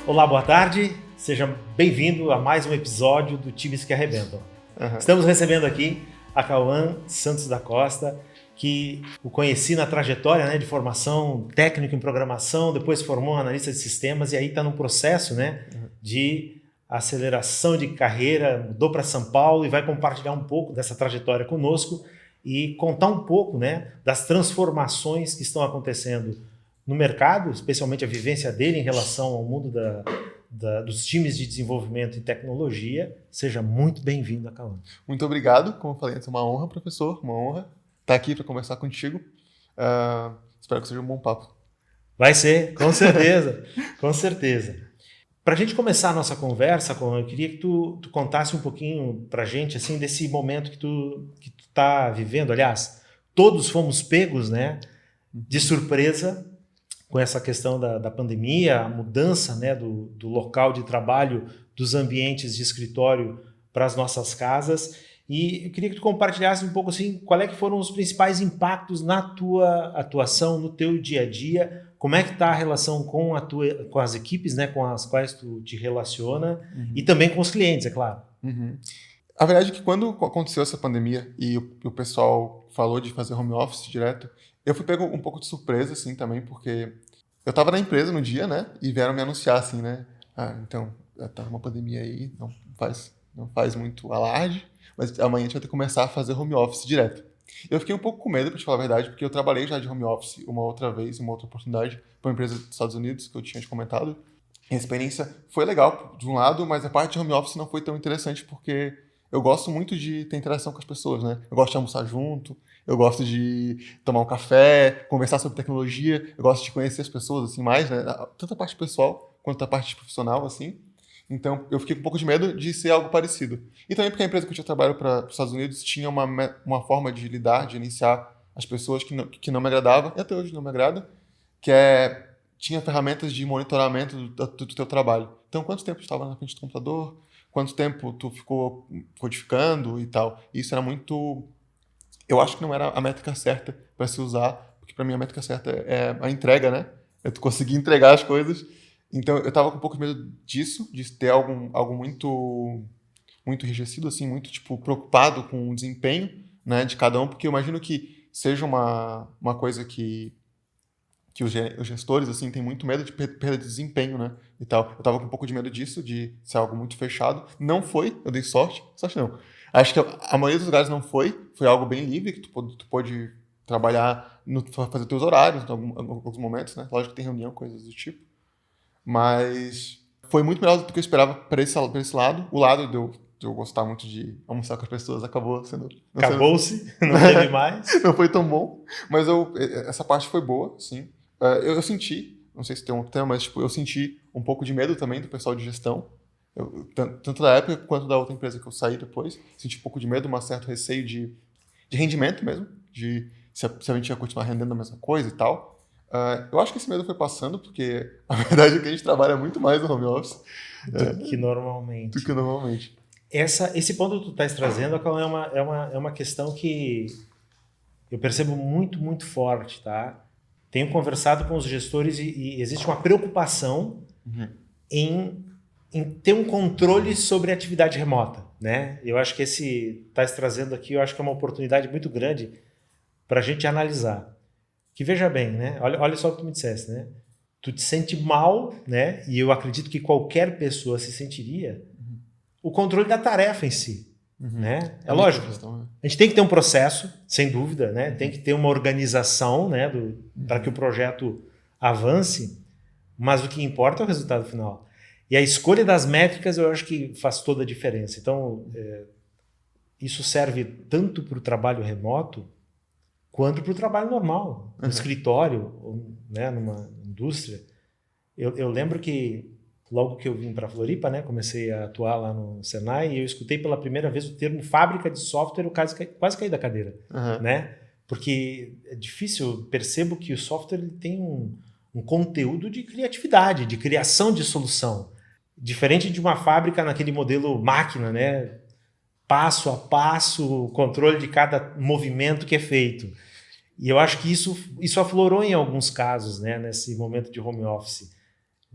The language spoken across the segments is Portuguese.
Olá, boa tarde. Seja bem-vindo a mais um episódio do Times que Arrebentam. Estamos recebendo aqui a Cauã Santos da Costa, que o conheci na trajetória, de formação técnico em programação, depois formou analista de sistemas e aí está num processo, de aceleração de carreira, mudou para São Paulo e vai compartilhar um pouco dessa trajetória conosco e contar um pouco, das transformações que estão acontecendo no mercado, especialmente a vivência dele em relação ao mundo dos times de desenvolvimento e tecnologia. Seja muito bem-vindo, Cauã. Muito obrigado. Como eu falei, é uma honra, professor, uma honra estar aqui para conversar contigo. Espero que seja um bom papo. Vai ser, com certeza, com certeza. Para a gente começar a nossa conversa, Cauã, eu queria que tu contasse um pouquinho para a gente assim, desse momento que tu está vivendo. Aliás, todos fomos pegos de surpresa com essa questão da pandemia, a mudança do local de trabalho, dos ambientes de escritório para as nossas casas. E eu queria que tu compartilhasse um pouco assim, qual é que foram os principais impactos na tua atuação, no teu dia a dia, como é que está a relação com as equipes, com as quais tu te relaciona, e também com os clientes, é claro. A verdade é que quando aconteceu essa pandemia e o pessoal falou de fazer home office direto, eu fui pego um pouco de surpresa, assim, também, porque eu estava na empresa no dia, e vieram me anunciar, assim, então, tá uma pandemia aí, não faz muito alarde, mas amanhã a gente vai ter que começar a fazer home office direto. Eu fiquei um pouco com medo, para te falar a verdade, porque eu trabalhei já de home office uma outra oportunidade, para uma empresa dos Estados Unidos, que eu tinha te comentado. E a experiência foi legal, de um lado, mas a parte de home office não foi tão interessante, porque eu gosto muito de ter interação com as pessoas, Eu gosto de almoçar junto, eu gosto de tomar um café, conversar sobre tecnologia, eu gosto de conhecer as pessoas, assim, mais, Tanto a parte pessoal quanto a parte profissional, assim. Então, eu fiquei com um pouco de medo de ser algo parecido. E também porque a empresa que eu tinha trabalho para os Estados Unidos tinha uma forma de lidar, de iniciar as pessoas que não me agradava, e até hoje não me agrada, tinha ferramentas de monitoramento do teu trabalho. Então, quanto tempo tu estava na frente do computador, quanto tempo tu ficou codificando e tal. Isso era muito... Eu acho que não era a métrica certa para se usar, porque para mim a métrica certa é a entrega, É tu conseguir entregar as coisas. Então eu estava com um pouco de medo disso, de ter algo muito, muito enrijecido, assim, muito preocupado com o desempenho, de cada um, porque eu imagino que seja uma coisa que os gestores, assim, têm muito medo de perda de desempenho, e tal. Eu estava com um pouco de medo disso, de ser algo muito fechado. Não foi, eu dei sorte não. Acho que a maioria dos lugares não foi algo bem livre, que tu pode trabalhar, fazer teus horários em alguns momentos, Lógico que tem reunião, coisas do tipo. Mas foi muito melhor do que eu esperava para esse lado. O lado de eu gostar muito de almoçar com as pessoas acabou sendo... Acabou-se, não teve mais. Não foi tão bom, mas essa parte foi boa, sim. Eu senti, não sei se tem um termo, mas eu senti um pouco de medo também do pessoal de gestão. Tanto da época quanto da outra empresa que eu saí depois. Senti um pouco de medo, um certo receio de rendimento mesmo, de se a gente ia continuar rendendo a mesma coisa e tal. Eu acho que esse medo foi passando, porque a verdade é que a gente trabalha muito mais no home office do que normalmente. Esse ponto que tu estás trazendo é uma questão que eu percebo muito, muito forte, tá? Tenho conversado com os gestores e existe uma preocupação em ter um controle sobre a atividade remota, Eu acho que estás trazendo aqui, eu acho que é uma oportunidade muito grande para a gente analisar. Que veja bem, Olha só o que tu me disseste, Tu te sente mal, E eu acredito que qualquer pessoa se sentiria. O controle da tarefa em si, É lógico. A gente tem que ter um processo, sem dúvida, Tem que ter uma organização, para que o projeto avance, mas o que importa é o resultado final. E a escolha das métricas eu acho que faz toda a diferença. Então, isso serve tanto para o trabalho remoto quanto para o trabalho normal, no escritório, ou, numa indústria. Eu lembro que logo que eu vim para Floripa, comecei a atuar lá no Senai e eu escutei pela primeira vez o termo fábrica de software, eu quase caí da cadeira, Porque é difícil, eu percebo que o software ele tem um conteúdo de criatividade, de criação de solução. Diferente de uma fábrica naquele modelo máquina, Passo a passo, controle de cada movimento que é feito. E eu acho que isso aflorou em alguns casos, nesse momento de home office.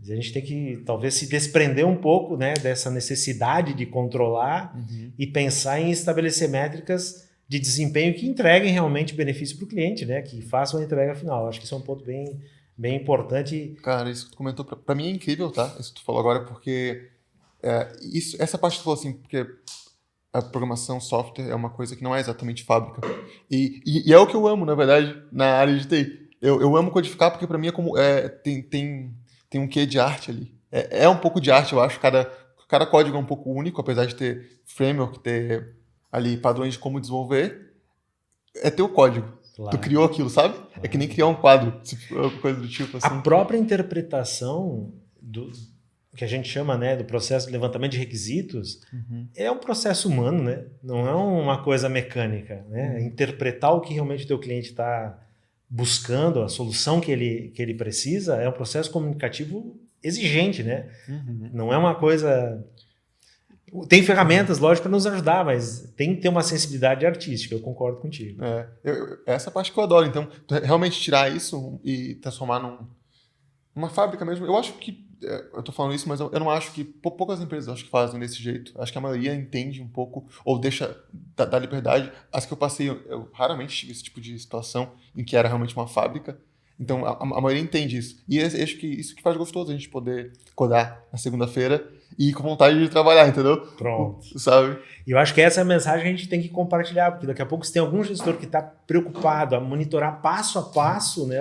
A gente tem que, talvez, se desprender um pouco, né, dessa necessidade de controlar e pensar em estabelecer métricas de desempenho que entreguem realmente benefício para o cliente, né, que façam a entrega final. Acho que isso é um ponto bem importante. Cara, isso que tu comentou, para mim é incrível, tá? Isso que tu falou agora, porque essa parte que tu falou assim, porque a programação software é uma coisa que não é exatamente fábrica. E é o que eu amo, na verdade, na área de TI. Eu amo codificar porque para mim é como tem um quê de arte ali. É um pouco de arte, eu acho. Cada código é um pouco único, apesar de ter framework, ter ali padrões de como desenvolver. É teu código. Claro. Tu criou aquilo, sabe? Claro. É que nem criar um quadro, coisa do tipo assim. A própria interpretação que a gente chama, né, do processo de levantamento de requisitos é um processo humano, né? Não é uma coisa mecânica, né? Interpretar o que realmente o teu cliente está buscando, a solução que ele precisa, é um processo comunicativo exigente, né? Não é uma coisa... Tem ferramentas, lógico, para nos ajudar, mas tem que ter uma sensibilidade artística, eu concordo contigo. Essa parte que eu adoro. Então, realmente tirar isso e transformar numa fábrica mesmo, eu acho que... Eu tô falando isso, mas eu não acho que... Poucas empresas acho que fazem desse jeito. Acho que a maioria entende um pouco, ou deixa da liberdade. As que eu passei, eu raramente tive esse tipo de situação em que era realmente uma fábrica. Então, a maioria entende isso. E acho que isso que faz gostoso a gente poder codar na segunda-feira e ir com vontade de trabalhar, entendeu? Pronto. Sabe? E eu acho que essa é a mensagem que a gente tem que compartilhar, porque daqui a pouco se tem algum gestor que está preocupado a monitorar passo a passo, né,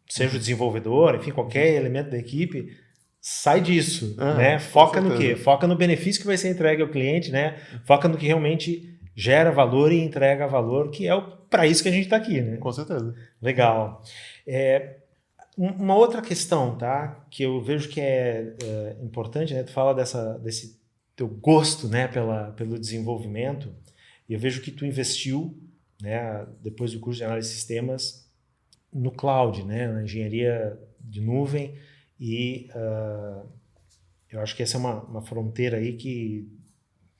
seja o desenvolvedor, enfim, qualquer elemento da equipe, sai disso, né? Foca no quê? Foca no benefício que vai ser entregue ao cliente, né? Foca no que realmente gera valor e entrega valor, que é para isso que a gente está aqui, né? Com certeza. Legal. Uma outra questão, tá? Que eu vejo que é importante, né? Tu fala desse teu gosto, né? Pelo desenvolvimento, e eu vejo que tu investiu, né? Depois do curso de análise de sistemas, no cloud, né? Na engenharia de nuvem, e eu acho que essa é uma fronteira aí que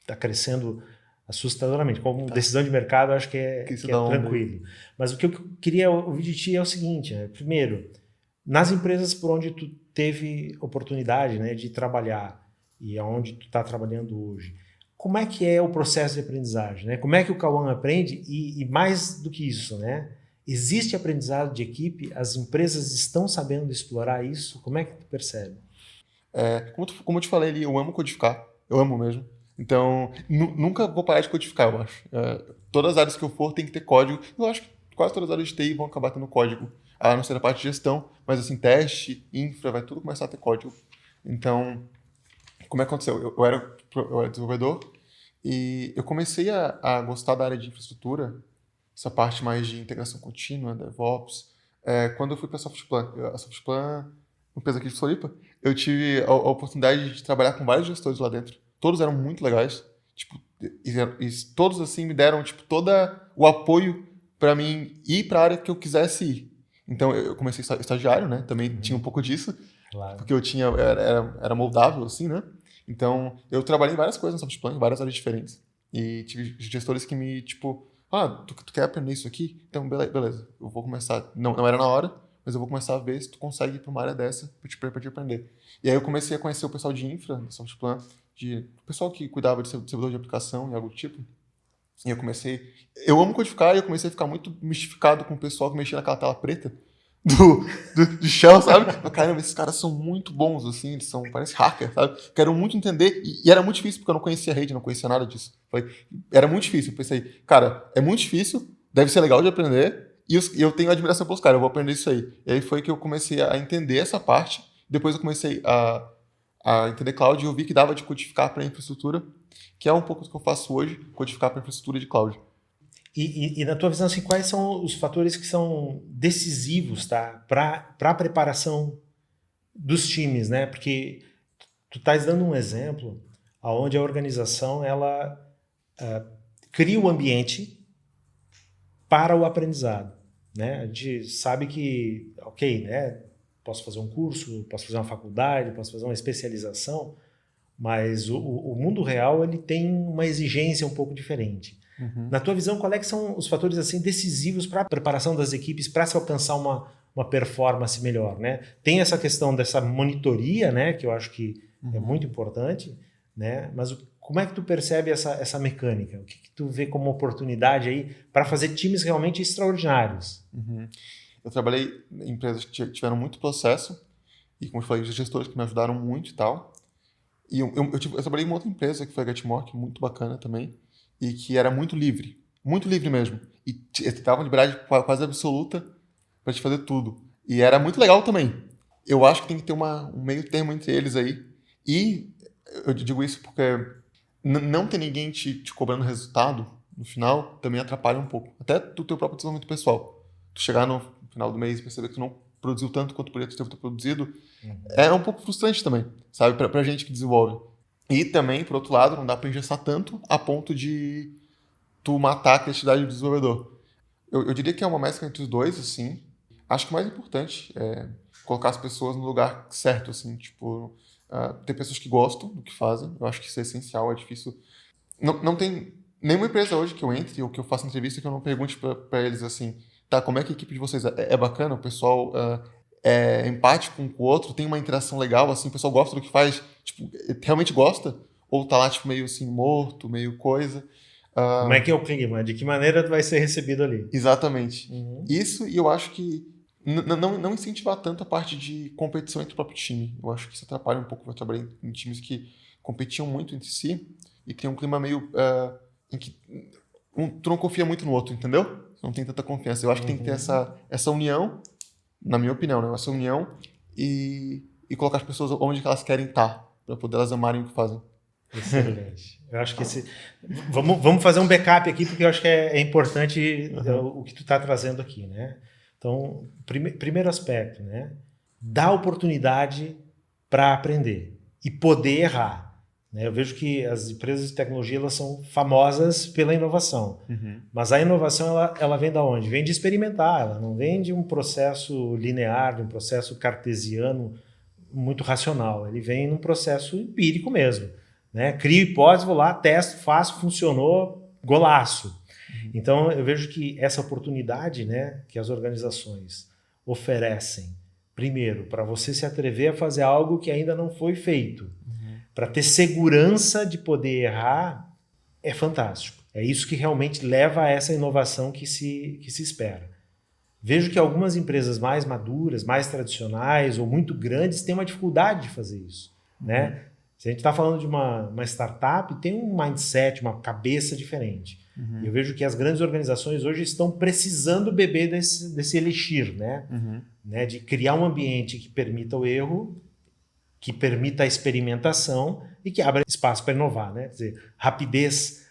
está crescendo assustadoramente. Como decisão de mercado, eu acho que é tranquilo. Mas o que eu queria ouvir de ti é o seguinte, né? Primeiro, nas empresas por onde tu teve oportunidade, né, de trabalhar e aonde tu está trabalhando hoje, como é que é o processo de aprendizagem, né? Como é que o Cauã aprende? E mais do que isso, né? Existe aprendizado de equipe? As empresas estão sabendo explorar isso? Como é que tu percebe? Como eu te falei ali, eu amo codificar. Eu amo mesmo. Então, nunca vou parar de codificar, eu acho. Todas as áreas que eu for tem que ter código. Eu acho que quase todas as áreas de TI vão acabar tendo código. A não ser a parte de gestão, mas assim, teste, infra, vai tudo começar a ter código. Então, como é que aconteceu? Eu era desenvolvedor e eu comecei a gostar da área de infraestrutura, essa parte mais de integração contínua, DevOps, quando eu fui para a Softplan. A Softplan, uma empresa aqui de Floripa, eu tive a oportunidade de trabalhar com vários gestores lá dentro. Todos eram muito legais. Tipo, e todos assim me deram tipo, todo o apoio para mim ir para a área que eu quisesse ir. Então eu comecei estagiário, né? Também tinha um pouco disso. Claro. Porque eu era moldável, assim, né? Então eu trabalhei em várias coisas na Softplan, em várias áreas diferentes. E tive gestores que me, tipo... tu quer aprender isso aqui? Então, beleza. Eu vou começar... Não era na hora, mas eu vou começar a ver se tu consegue ir para uma área dessa para te aprender. E aí eu comecei a conhecer o pessoal de infra, da Softplan, o pessoal que cuidava de servidor de aplicação e algo do tipo. E eu amo codificar e eu comecei a ficar muito mistificado com o pessoal que mexia naquela tela preta do chão, sabe? Caramba, esses caras são muito bons, assim, eles parece hacker, sabe? Quero muito entender, e era muito difícil, porque eu não conhecia a rede, não conhecia nada disso. Era muito difícil, eu pensei, cara, é muito difícil, deve ser legal de aprender, e eu tenho admiração pelos caras, eu vou aprender isso aí. E aí foi que eu comecei a entender essa parte, depois eu comecei a entender cloud, e eu vi que dava de codificar para infraestrutura, que é um pouco do que eu faço hoje, codificar para infraestrutura de cloud. E na tua visão, assim, quais são os fatores que são decisivos, tá, para a preparação dos times, né? Porque tu estás dando um exemplo onde a organização ela cria o ambiente para o aprendizado, né? A gente sabe que, ok, né? Posso fazer um curso, posso fazer uma faculdade, posso fazer uma especialização, mas o mundo real ele tem uma exigência um pouco diferente. Na tua visão, quais são os fatores assim decisivos para a preparação das equipes para se alcançar uma performance melhor, né? Tem essa questão dessa monitoria, né, que eu acho que é muito importante, né? Mas como é que tu percebe essa mecânica? O que tu vê como oportunidade aí para fazer times realmente extraordinários? Eu trabalhei em empresas que tiveram muito processo e, como eu falei, os gestores que me ajudaram muito e tal. E eu trabalhei em uma outra empresa, que foi a Getmore, muito bacana também, e que era muito livre mesmo. E te dava uma liberdade quase absoluta para te fazer tudo. E era muito legal também. Eu acho que tem que ter um meio termo entre eles aí. E eu digo isso porque não ter ninguém te cobrando resultado no final também atrapalha um pouco. Até do teu próprio desenvolvimento pessoal. Tu chegar no final do mês e perceber que tu não produziu tanto quanto poderia ter produzido, é um pouco frustrante também, sabe? Pra gente que desenvolve. E também, por outro lado, não dá pra engessar tanto a ponto de tu matar a criatividade do desenvolvedor. Eu diria que é uma mescla entre os dois, assim. Acho que o mais importante é colocar as pessoas no lugar certo, assim. Tipo, ter pessoas que gostam do que fazem. Eu acho que isso é essencial, é difícil. Não tem nenhuma empresa hoje que eu entre ou que eu faça entrevista que eu não pergunte pra eles assim, tá, como é que a equipe de vocês é bacana? O pessoal é empático um com o outro? Tem uma interação legal, assim? O pessoal gosta do que faz? Tipo, realmente gosta? Ou tá lá, tipo, meio assim, morto, meio coisa? Como é que é o clima? De que maneira tu vai ser recebido ali? Exatamente. Isso, e eu acho que não incentivar tanto a parte de competição entre o próprio time. Eu acho que isso atrapalha um pouco. Eu trabalhei em times que competiam muito entre si e tem um clima meio em que tu não confia muito no outro, entendeu? Não tem tanta confiança. Eu acho que tem que ter essa união, na minha opinião, né? Essa união e colocar as pessoas onde elas querem estar, para poder elas amarem o que fazem. Excelente. Eu acho que vamos fazer um backup aqui, porque eu acho que é importante o que tu está trazendo aqui, né? Então, primeiro aspecto, né? Dar oportunidade para aprender e poder errar. Né? Eu vejo que as empresas de tecnologia elas são famosas pela inovação, mas a inovação ela vem da onde? Vem de experimentar, ela não vem de um processo linear, de um processo cartesiano muito racional, ele vem num processo empírico mesmo. Né? Crio hipótese, vou lá, testo, faço, funcionou, golaço. Então, eu vejo que essa oportunidade, né, que as organizações oferecem, primeiro, para você se atrever a fazer algo que ainda não foi feito, para ter segurança de poder errar, é fantástico. É isso que realmente leva a essa inovação que se espera. Vejo que algumas empresas mais maduras, mais tradicionais ou muito grandes têm uma dificuldade de fazer isso, né? Se a gente está falando de uma startup, tem um mindset, uma cabeça diferente. E eu vejo que as grandes organizações hoje estão precisando beber desse elixir, né? De criar um ambiente que permita o erro, que permita a experimentação e que abra espaço para inovar, né? Quer dizer, rapidez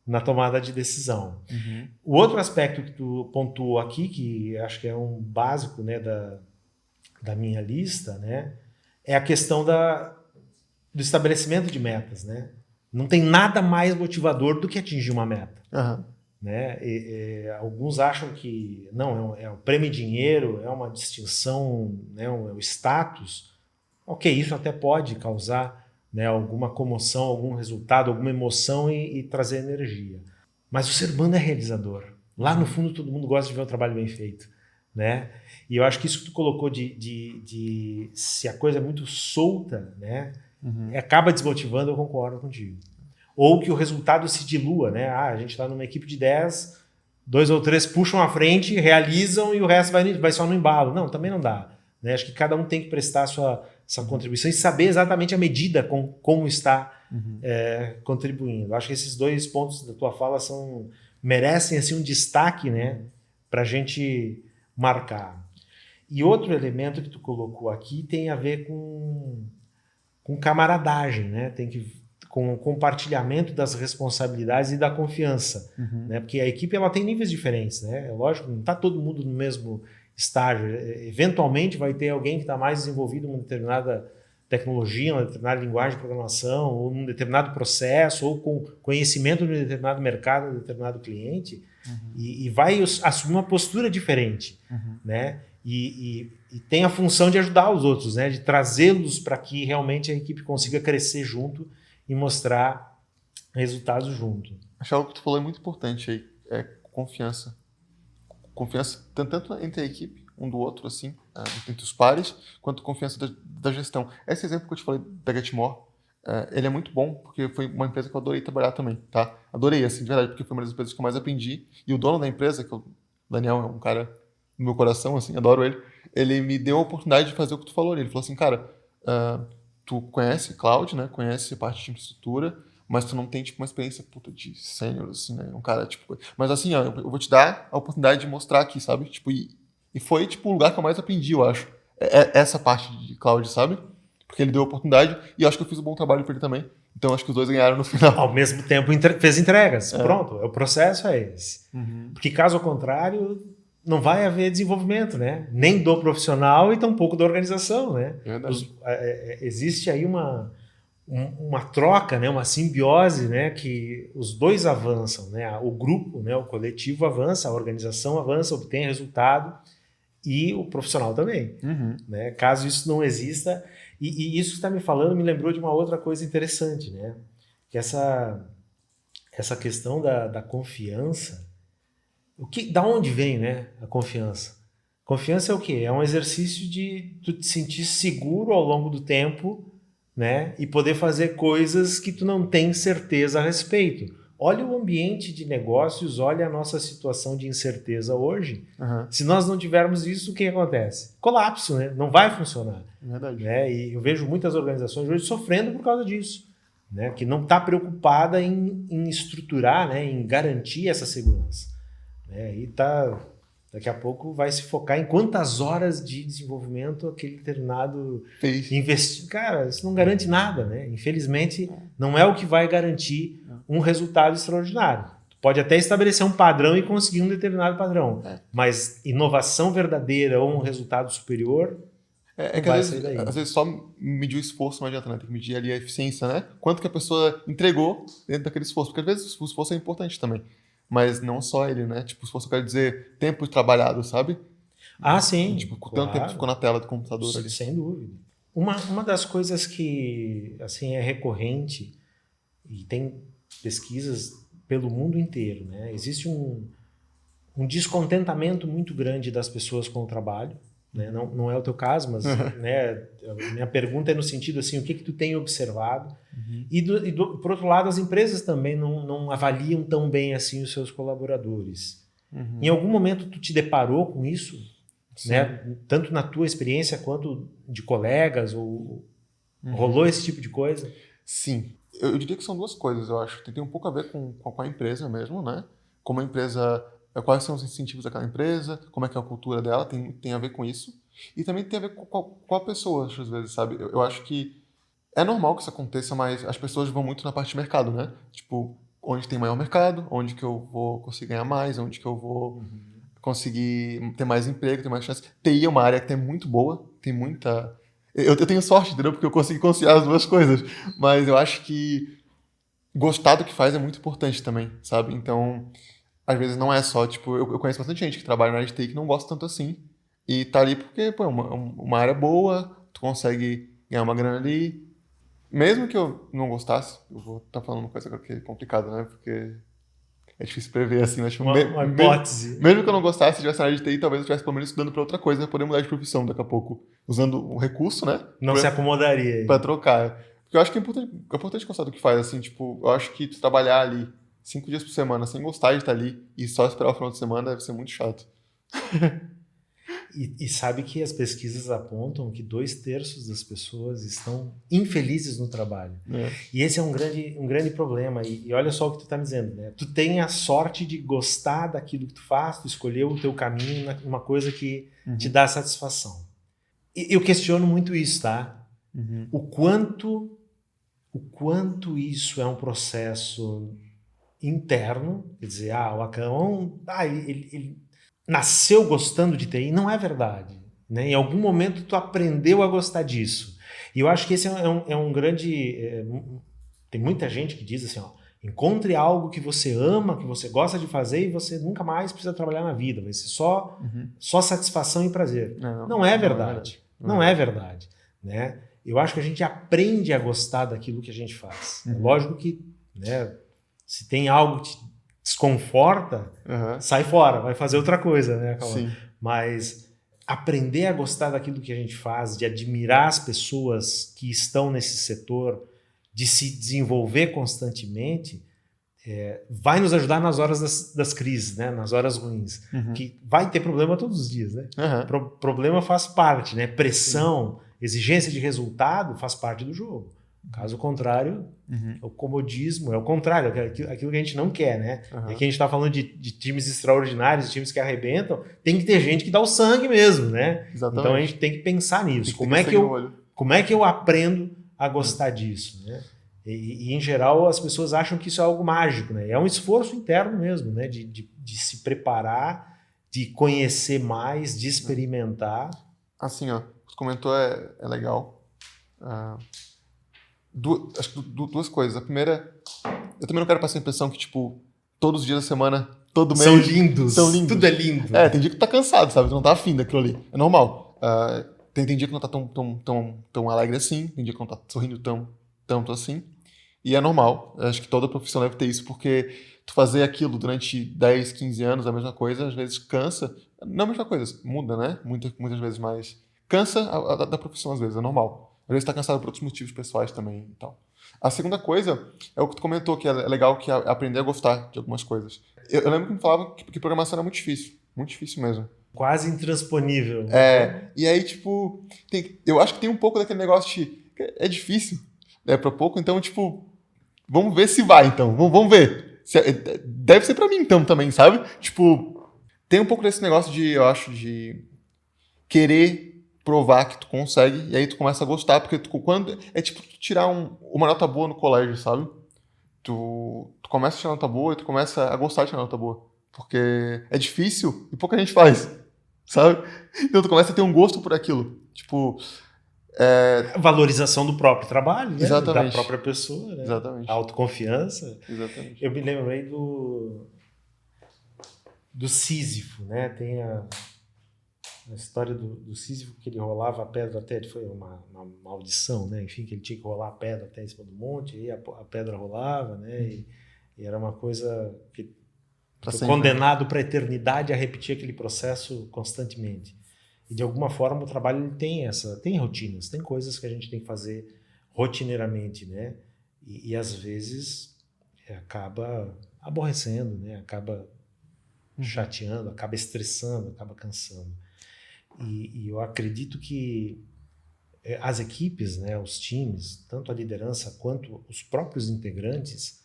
na tomada de decisão. O outro aspecto que tu pontuou aqui, que acho que é um básico, né, da minha lista, né, é a questão do estabelecimento de metas, né? Não tem nada mais motivador do que atingir uma meta. Né? Alguns acham que não, é o prêmio em dinheiro, é uma distinção, né, o status. Ok, isso até pode causar, né, alguma comoção, algum resultado, alguma emoção e trazer energia. Mas o ser humano é realizador. Lá no fundo todo mundo gosta de ver um trabalho bem feito. Né? E eu acho que isso que tu colocou de se a coisa é muito solta, né, acaba desmotivando, eu concordo contigo. Ou que o resultado se dilua, né? A gente está numa equipe de 10, 2 ou 3 puxam à frente, realizam e o resto vai só no embalo. Não, também não dá. Né? Acho que cada um tem que prestar a sua contribuição e saber exatamente a medida como está contribuindo. Acho que esses dois pontos da tua fala merecem assim, um destaque, né, para a gente marcar. E outro elemento que tu colocou aqui tem a ver com camaradagem, né? Com compartilhamento das responsabilidades e da confiança, né? Porque a equipe ela tem níveis diferentes, né? É lógico, não está todo mundo no mesmo estágio. Eventualmente vai ter alguém que está mais desenvolvido em uma determinada tecnologia, uma determinada linguagem de programação, ou num determinado processo, ou com conhecimento de um determinado mercado, de um determinado cliente, e vai assumir uma postura diferente, né? E tem a função de ajudar os outros, né? De trazê-los para que realmente a equipe consiga crescer junto e mostrar resultados junto. Acho que algo que tu falou é muito importante aí, é confiança. Confiança tanto entre a equipe, um do outro, assim, entre os pares, quanto confiança da gestão. Esse exemplo que eu te falei da Getmore, ele é muito bom, porque foi uma empresa que eu adorei trabalhar também, tá? Adorei, assim, de verdade, porque foi uma das empresas que eu mais aprendi. E o dono da empresa, o Daniel é um cara no meu coração, assim, adoro ele me deu a oportunidade de fazer o que tu falou. Ele falou assim, cara, tu conhece cloud, né? Conhece parte de infraestrutura, mas tu não tem, tipo, uma experiência de sênior, assim, né? Um cara, tipo... Mas, assim, ó, eu vou te dar a oportunidade de mostrar aqui, sabe? Tipo, e foi, tipo, o lugar que eu mais aprendi, eu acho. Essa parte de cloud, sabe? Porque ele deu a oportunidade e eu acho que eu fiz um bom trabalho para ele também. Então, acho que os dois ganharam no final. Ao mesmo tempo, fez entregas. Pronto, o processo é esse. Porque, caso contrário, não vai haver desenvolvimento, né? Nem do profissional e tampouco da organização, né? Existe aí uma troca, né? Uma simbiose, né? Que os dois avançam, né? O grupo, né? O coletivo avança, a organização avança, obtém resultado e o profissional também. Né? Caso isso não exista... E isso que você está me falando me lembrou de uma outra coisa interessante, né? Que essa questão da confiança, da onde vem, né, a confiança? Confiança é o quê? É um exercício de tu te sentir seguro ao longo do tempo, né? E poder fazer coisas que tu não tem certeza a respeito. Olha o ambiente de negócios, olha a nossa situação de incerteza hoje. Se nós não tivermos isso, o que acontece? Colapso, né? Não vai funcionar. Verdade. Né? E eu vejo muitas organizações hoje sofrendo por causa disso. Né? Que não está preocupada em estruturar, né? Em garantir essa segurança. Né? E daqui a pouco vai se focar em quantas horas de desenvolvimento aquele determinado investir. Cara, isso não garante nada, né? Infelizmente, não é o que vai garantir um resultado extraordinário. Tu pode até estabelecer um padrão e conseguir um determinado padrão, mas inovação verdadeira ou um resultado superior que às vezes só medir o esforço não adianta, né? Tem que medir ali a eficiência, né? Quanto que a pessoa entregou dentro daquele esforço, porque às vezes o esforço é importante também. Mas não só ele, né? Tipo, se fosse, eu quero dizer, tempo trabalhado, sabe? Sim. Tipo, tanto tempo ficou na tela do computador ali. Sem dúvida. Uma das coisas que, assim, é recorrente e tem pesquisas pelo mundo inteiro, né? Existe um descontentamento muito grande das pessoas com o trabalho, né? Não é o teu caso, mas né, minha pergunta é no sentido assim, o que tu tem observado? E por outro lado, as empresas também não avaliam tão bem assim os seus colaboradores. Em algum momento tu te deparou com isso? Né? Tanto na tua experiência quanto de colegas? Ou rolou esse tipo de coisa? Sim. Eu diria que são duas coisas, eu acho. Tem um pouco a ver com a empresa mesmo, né? Como a empresa... Quais são os incentivos daquela empresa, como é que é a cultura dela, tem a ver com isso. E também tem a ver com a pessoa, às vezes, sabe? Eu acho que é normal que isso aconteça, mas as pessoas vão muito na parte de mercado, né? Tipo, onde tem maior mercado, onde que eu vou conseguir ganhar mais, onde que eu vou conseguir ter mais emprego, ter mais chance. TI é uma área que é muito boa, tem muita... Eu tenho sorte, entendeu? Porque eu consegui conciliar as duas coisas. Mas eu acho que gostar do que faz é muito importante também, sabe? Então... Às vezes não é só, tipo, eu conheço bastante gente que trabalha na área de TI que não gosta tanto assim. E tá ali porque, pô, é uma área boa, tu consegue ganhar uma grana ali. Mesmo que eu não gostasse, eu vou estar falando uma coisa agora que é complicada, né? Porque é difícil prever, assim, mas tipo, uma hipótese. Mesmo que eu não gostasse, se tivesse na área de TI, talvez eu estivesse pelo menos estudando pra outra coisa, pra poder mudar de profissão daqui a pouco. Usando um recurso, né? Não se acomodaria aí. Pra trocar. Porque eu acho que é importante gostar do que faz, assim, tipo, eu acho que tu trabalhar ali 5 dias por semana, sem gostar de estar ali e só esperar o final de semana deve ser muito chato. E sabe que as pesquisas apontam que 2/3 das pessoas estão infelizes no trabalho. E esse é um grande problema. E olha só o que tu está me dizendo, né? Tu tem a sorte de gostar daquilo que tu faz, tu escolheu o teu caminho, uma coisa que te dá satisfação. E eu questiono muito isso, tá? O quanto isso é um processo interno, quer dizer, o Acão, ele nasceu gostando de TI, não é verdade. Né? Em algum momento tu aprendeu a gostar disso. E eu acho que esse é um grande... tem muita gente que diz assim, encontre algo que você ama, que você gosta de fazer e você nunca mais precisa trabalhar na vida, vai ser só satisfação e prazer. Não é verdade. Não é verdade. Né? Eu acho que a gente aprende a gostar daquilo que a gente faz. É lógico que... né, se tem algo que te desconforta, sai fora, vai fazer outra coisa, né? Sim. Mas aprender a gostar daquilo que a gente faz, de admirar as pessoas que estão nesse setor, de se desenvolver constantemente, vai nos ajudar nas horas das crises, né? Nas horas ruins. Que vai ter problema todos os dias, né? Problema faz parte, né? Pressão, exigência de resultado faz parte do jogo. Caso contrário, o comodismo é o contrário, aquilo que a gente não quer, né? E aqui a gente está falando de times extraordinários, times que arrebentam, tem que ter gente que dá o sangue mesmo, né? Exatamente. Então a gente tem que pensar nisso. Como é que eu aprendo a gostar disso, né? E em geral as pessoas acham que isso é algo mágico, né? É um esforço interno mesmo, né? De se preparar, de conhecer mais, de experimentar. Assim, ó, você comentou é legal. Acho que duas coisas. A primeira, eu também não quero passar a impressão que, tipo, todos os dias da semana, todo mês... São lindos. Tudo é lindo. Tem dia que tu tá cansado, sabe? Tu não tá afim daquilo ali. É normal. Tem dia que não tá tão alegre assim, tem dia que não tá sorrindo tanto assim. E é normal. Acho que toda profissão deve ter isso, porque tu fazer aquilo durante 10, 15 anos, a mesma coisa, às vezes cansa. Não a mesma coisa, muda, né? Muitas vezes mais. Cansa da profissão, às vezes, é normal. Às vezes tá cansado por outros motivos pessoais também e tal. A segunda coisa é o que tu comentou, que é legal, que é aprender a gostar de algumas coisas. Eu lembro que me falava que programação era muito difícil mesmo. Quase intransponível. E aí, tipo, eu acho que tem um pouco daquele negócio de... É difícil, né, pra pouco, então, tipo, vamos ver se vai, então. Vamos ver. Deve ser pra mim, então, também, sabe? Tipo, tem um pouco desse negócio eu acho, de querer provar que tu consegue, e aí tu começa a gostar, porque quando é tipo tu tirar uma nota boa no colégio, sabe? Tu começa a tirar nota boa e tu começa a gostar de tirar nota boa, porque é difícil e pouca gente faz, sabe? Então tu começa a ter um gosto por aquilo, tipo... Valorização do próprio trabalho, né? Exatamente. Da própria pessoa, né? Exatamente. A autoconfiança. Exatamente. Eu me lembrei do Sísifo, né? Tem a história do Sísifo, que ele rolava a pedra até, foi uma maldição, né? Enfim, que ele tinha que rolar a pedra até em cima do monte, e a pedra rolava, né? E era uma coisa que condenado para a eternidade a repetir aquele processo constantemente. E de alguma forma o trabalho ele tem rotinas, tem coisas que a gente tem que fazer rotineiramente, né? E às vezes acaba aborrecendo, né? Acaba chateando, acaba estressando, acaba cansando. E eu acredito que as equipes, né, os times, tanto a liderança quanto os próprios integrantes,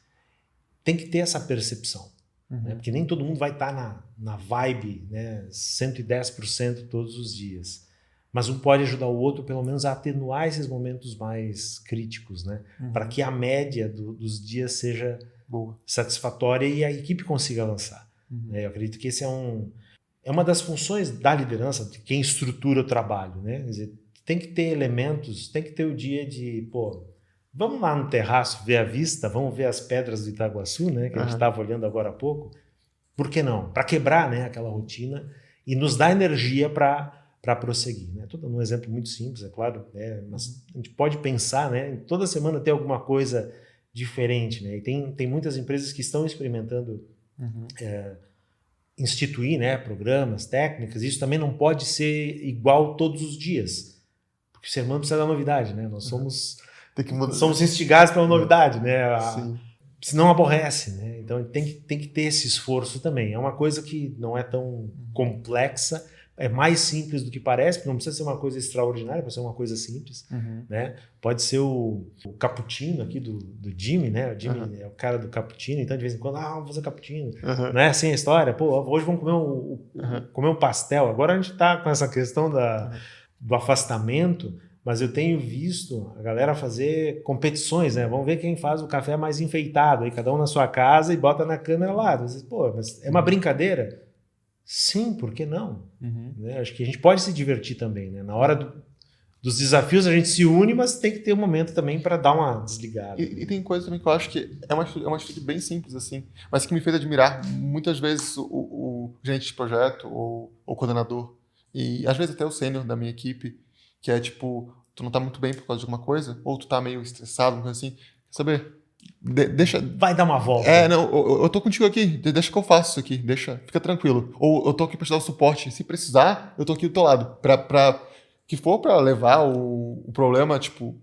tem que ter essa percepção. Né? Porque nem todo mundo vai estar na vibe, né, 110% todos os dias. Mas um pode ajudar o outro, pelo menos, a atenuar esses momentos mais críticos, né? Para que a média dos dias seja satisfatória e a equipe consiga avançar. Eu acredito que esse é uma das funções da liderança, de quem estrutura o trabalho, né? Quer dizer, tem que ter elementos, tem que ter o dia de, vamos lá no terraço ver a vista, vamos ver as pedras do Itaguaçu, né? Que a gente estava olhando agora há pouco. Por que não? Para quebrar, né, aquela rotina e nos dar energia para prosseguir, né? Estou dando um exemplo muito simples, é claro, né? Mas a gente pode pensar, né? Toda semana tem alguma coisa diferente, né? E tem muitas empresas que estão experimentando instituir, né, programas, técnicas. Isso também não pode ser igual todos os dias, porque o ser humano precisa da novidade, né? Nós somos instigados pela novidade, né? Senão aborrece, né? Então tem que ter esse esforço também. É uma coisa que não é tão complexa, é mais simples do que parece, porque não precisa ser uma coisa extraordinária, pode ser uma coisa simples, né? Pode ser o cappuccino aqui do Jimmy, né? O Jimmy é o cara do cappuccino, então de vez em quando, vamos fazer cappuccino. Não é assim a história? Hoje vamos comer um pastel. Agora a gente está com essa questão do afastamento, mas eu tenho visto a galera fazer competições, né? Vamos ver quem faz o café mais enfeitado, aí cada um na sua casa e bota na câmera lá. Você, mas é uma brincadeira? Sim, por que não? Né? Acho que a gente pode se divertir também, né? Na hora dos desafios a gente se une, mas tem que ter um momento também para dar uma desligada. E tem coisa também que eu acho que é uma atitude bem simples, assim, mas que me fez admirar muitas vezes o gerente de projeto ou o coordenador, e às vezes até o sênior da minha equipe, que tu não tá muito bem por causa de alguma coisa, ou tu tá meio estressado, uma coisa assim, quer saber? Vai dar uma volta. Não, eu tô contigo aqui, deixa que eu faço isso aqui, fica tranquilo. Ou eu tô aqui pra te dar o suporte, se precisar, eu tô aqui do teu lado. Que for pra levar o problema, tipo,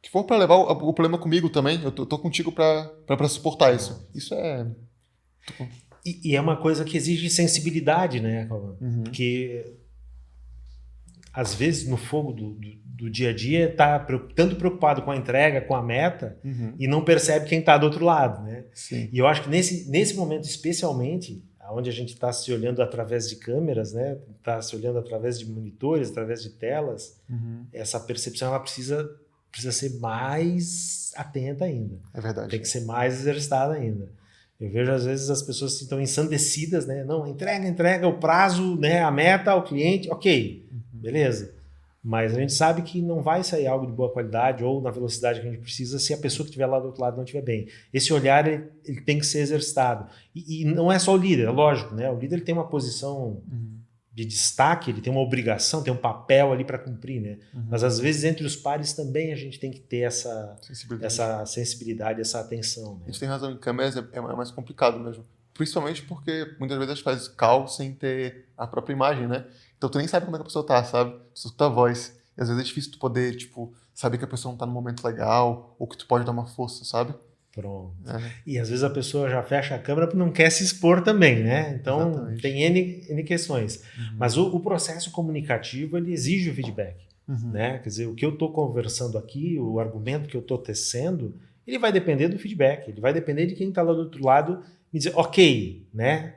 que for pra levar o problema comigo também, eu tô contigo pra suportar isso. Isso é... E é uma coisa que exige sensibilidade, né, Calvin? Porque às vezes no fogo do dia a dia tá tanto preocupado com a entrega, com a meta, e não percebe quem está do outro lado, né? Sim. E eu acho que nesse momento especialmente, onde a gente está se olhando através de câmeras, né? Está se olhando através de monitores, através de telas, essa percepção ela precisa ser mais atenta ainda. É verdade. Tem que ser mais exercitada ainda. Eu vejo às vezes as pessoas estão ensandecidas, né? Não, entrega o prazo, né? A meta ao cliente, ok, beleza. Mas a gente sabe que não vai sair algo de boa qualidade ou na velocidade que a gente precisa se a pessoa que estiver lá do outro lado não estiver bem. Esse olhar ele tem que ser exercitado. E não é só o líder, é lógico, né? O líder ele tem uma posição de destaque, ele tem uma obrigação, tem um papel ali para cumprir, né? Mas às vezes entre os pares também a gente tem que ter essa sensibilidade, essa atenção. Né? A gente tem razão, em câmeras é mais complicado mesmo. Principalmente porque muitas vezes a gente faz call sem ter a própria imagem, né? Então tu nem sabe como é que a pessoa tá, sabe? Tu escuta a voz. E às vezes é difícil tu poder, tipo, saber que a pessoa não tá num momento legal, ou que tu pode dar uma força, sabe? Pronto. E às vezes a pessoa já fecha a câmera porque não quer se expor também, né? Então Exatamente. tem N questões. Mas o processo comunicativo, ele exige o feedback. Né? Quer dizer, o que eu estou conversando aqui, o argumento que eu estou tecendo, ele vai depender do feedback. Ele vai depender de quem está lá do outro lado me dizer, ok, né?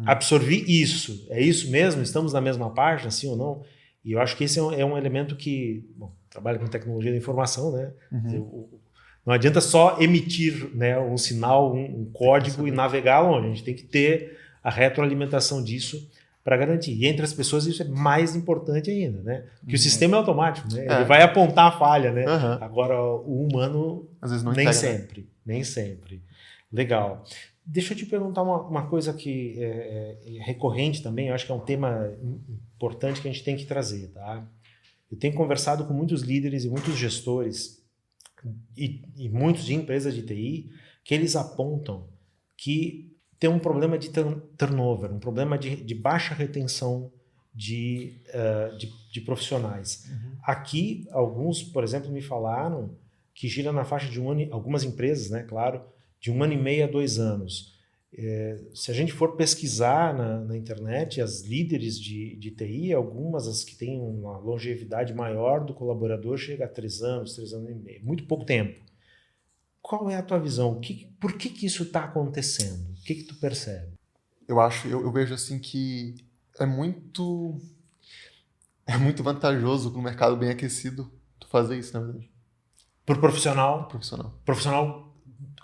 Absorvi isso. É isso mesmo? Estamos na mesma página, sim ou não? E eu acho que esse é um elemento que... Bom, trabalho com tecnologia da informação, né? Não adianta só emitir, né, um sinal, um código e navegar longe. A gente tem que ter a retroalimentação disso para garantir. E entre as pessoas isso é mais importante ainda, né? Porque o sistema é automático, né? Ele vai apontar a falha, né? Agora, o humano, às vezes não nem entrega, sempre. Né? Nem sempre. Legal. Deixa eu te perguntar uma coisa que é recorrente também, eu acho que é um tema importante que a gente tem que trazer, tá? Eu tenho conversado com muitos líderes e muitos gestores e muitos de empresas de TI que eles apontam que tem um problema de turnover, um problema de baixa retenção de profissionais. Aqui, alguns, por exemplo, me falaram que gira na faixa de algumas empresas, né, claro, de 1 ano e meio a 2 anos. Se a gente for pesquisar na internet, as líderes de TI, algumas as que têm uma longevidade maior do colaborador, chega a 3 anos e meio. Muito pouco tempo. Qual é a tua visão? Por que isso está acontecendo? O que tu percebe? Eu vejo assim que é muito vantajoso para um mercado bem aquecido tu fazer isso, na verdade. Por profissional? Profissional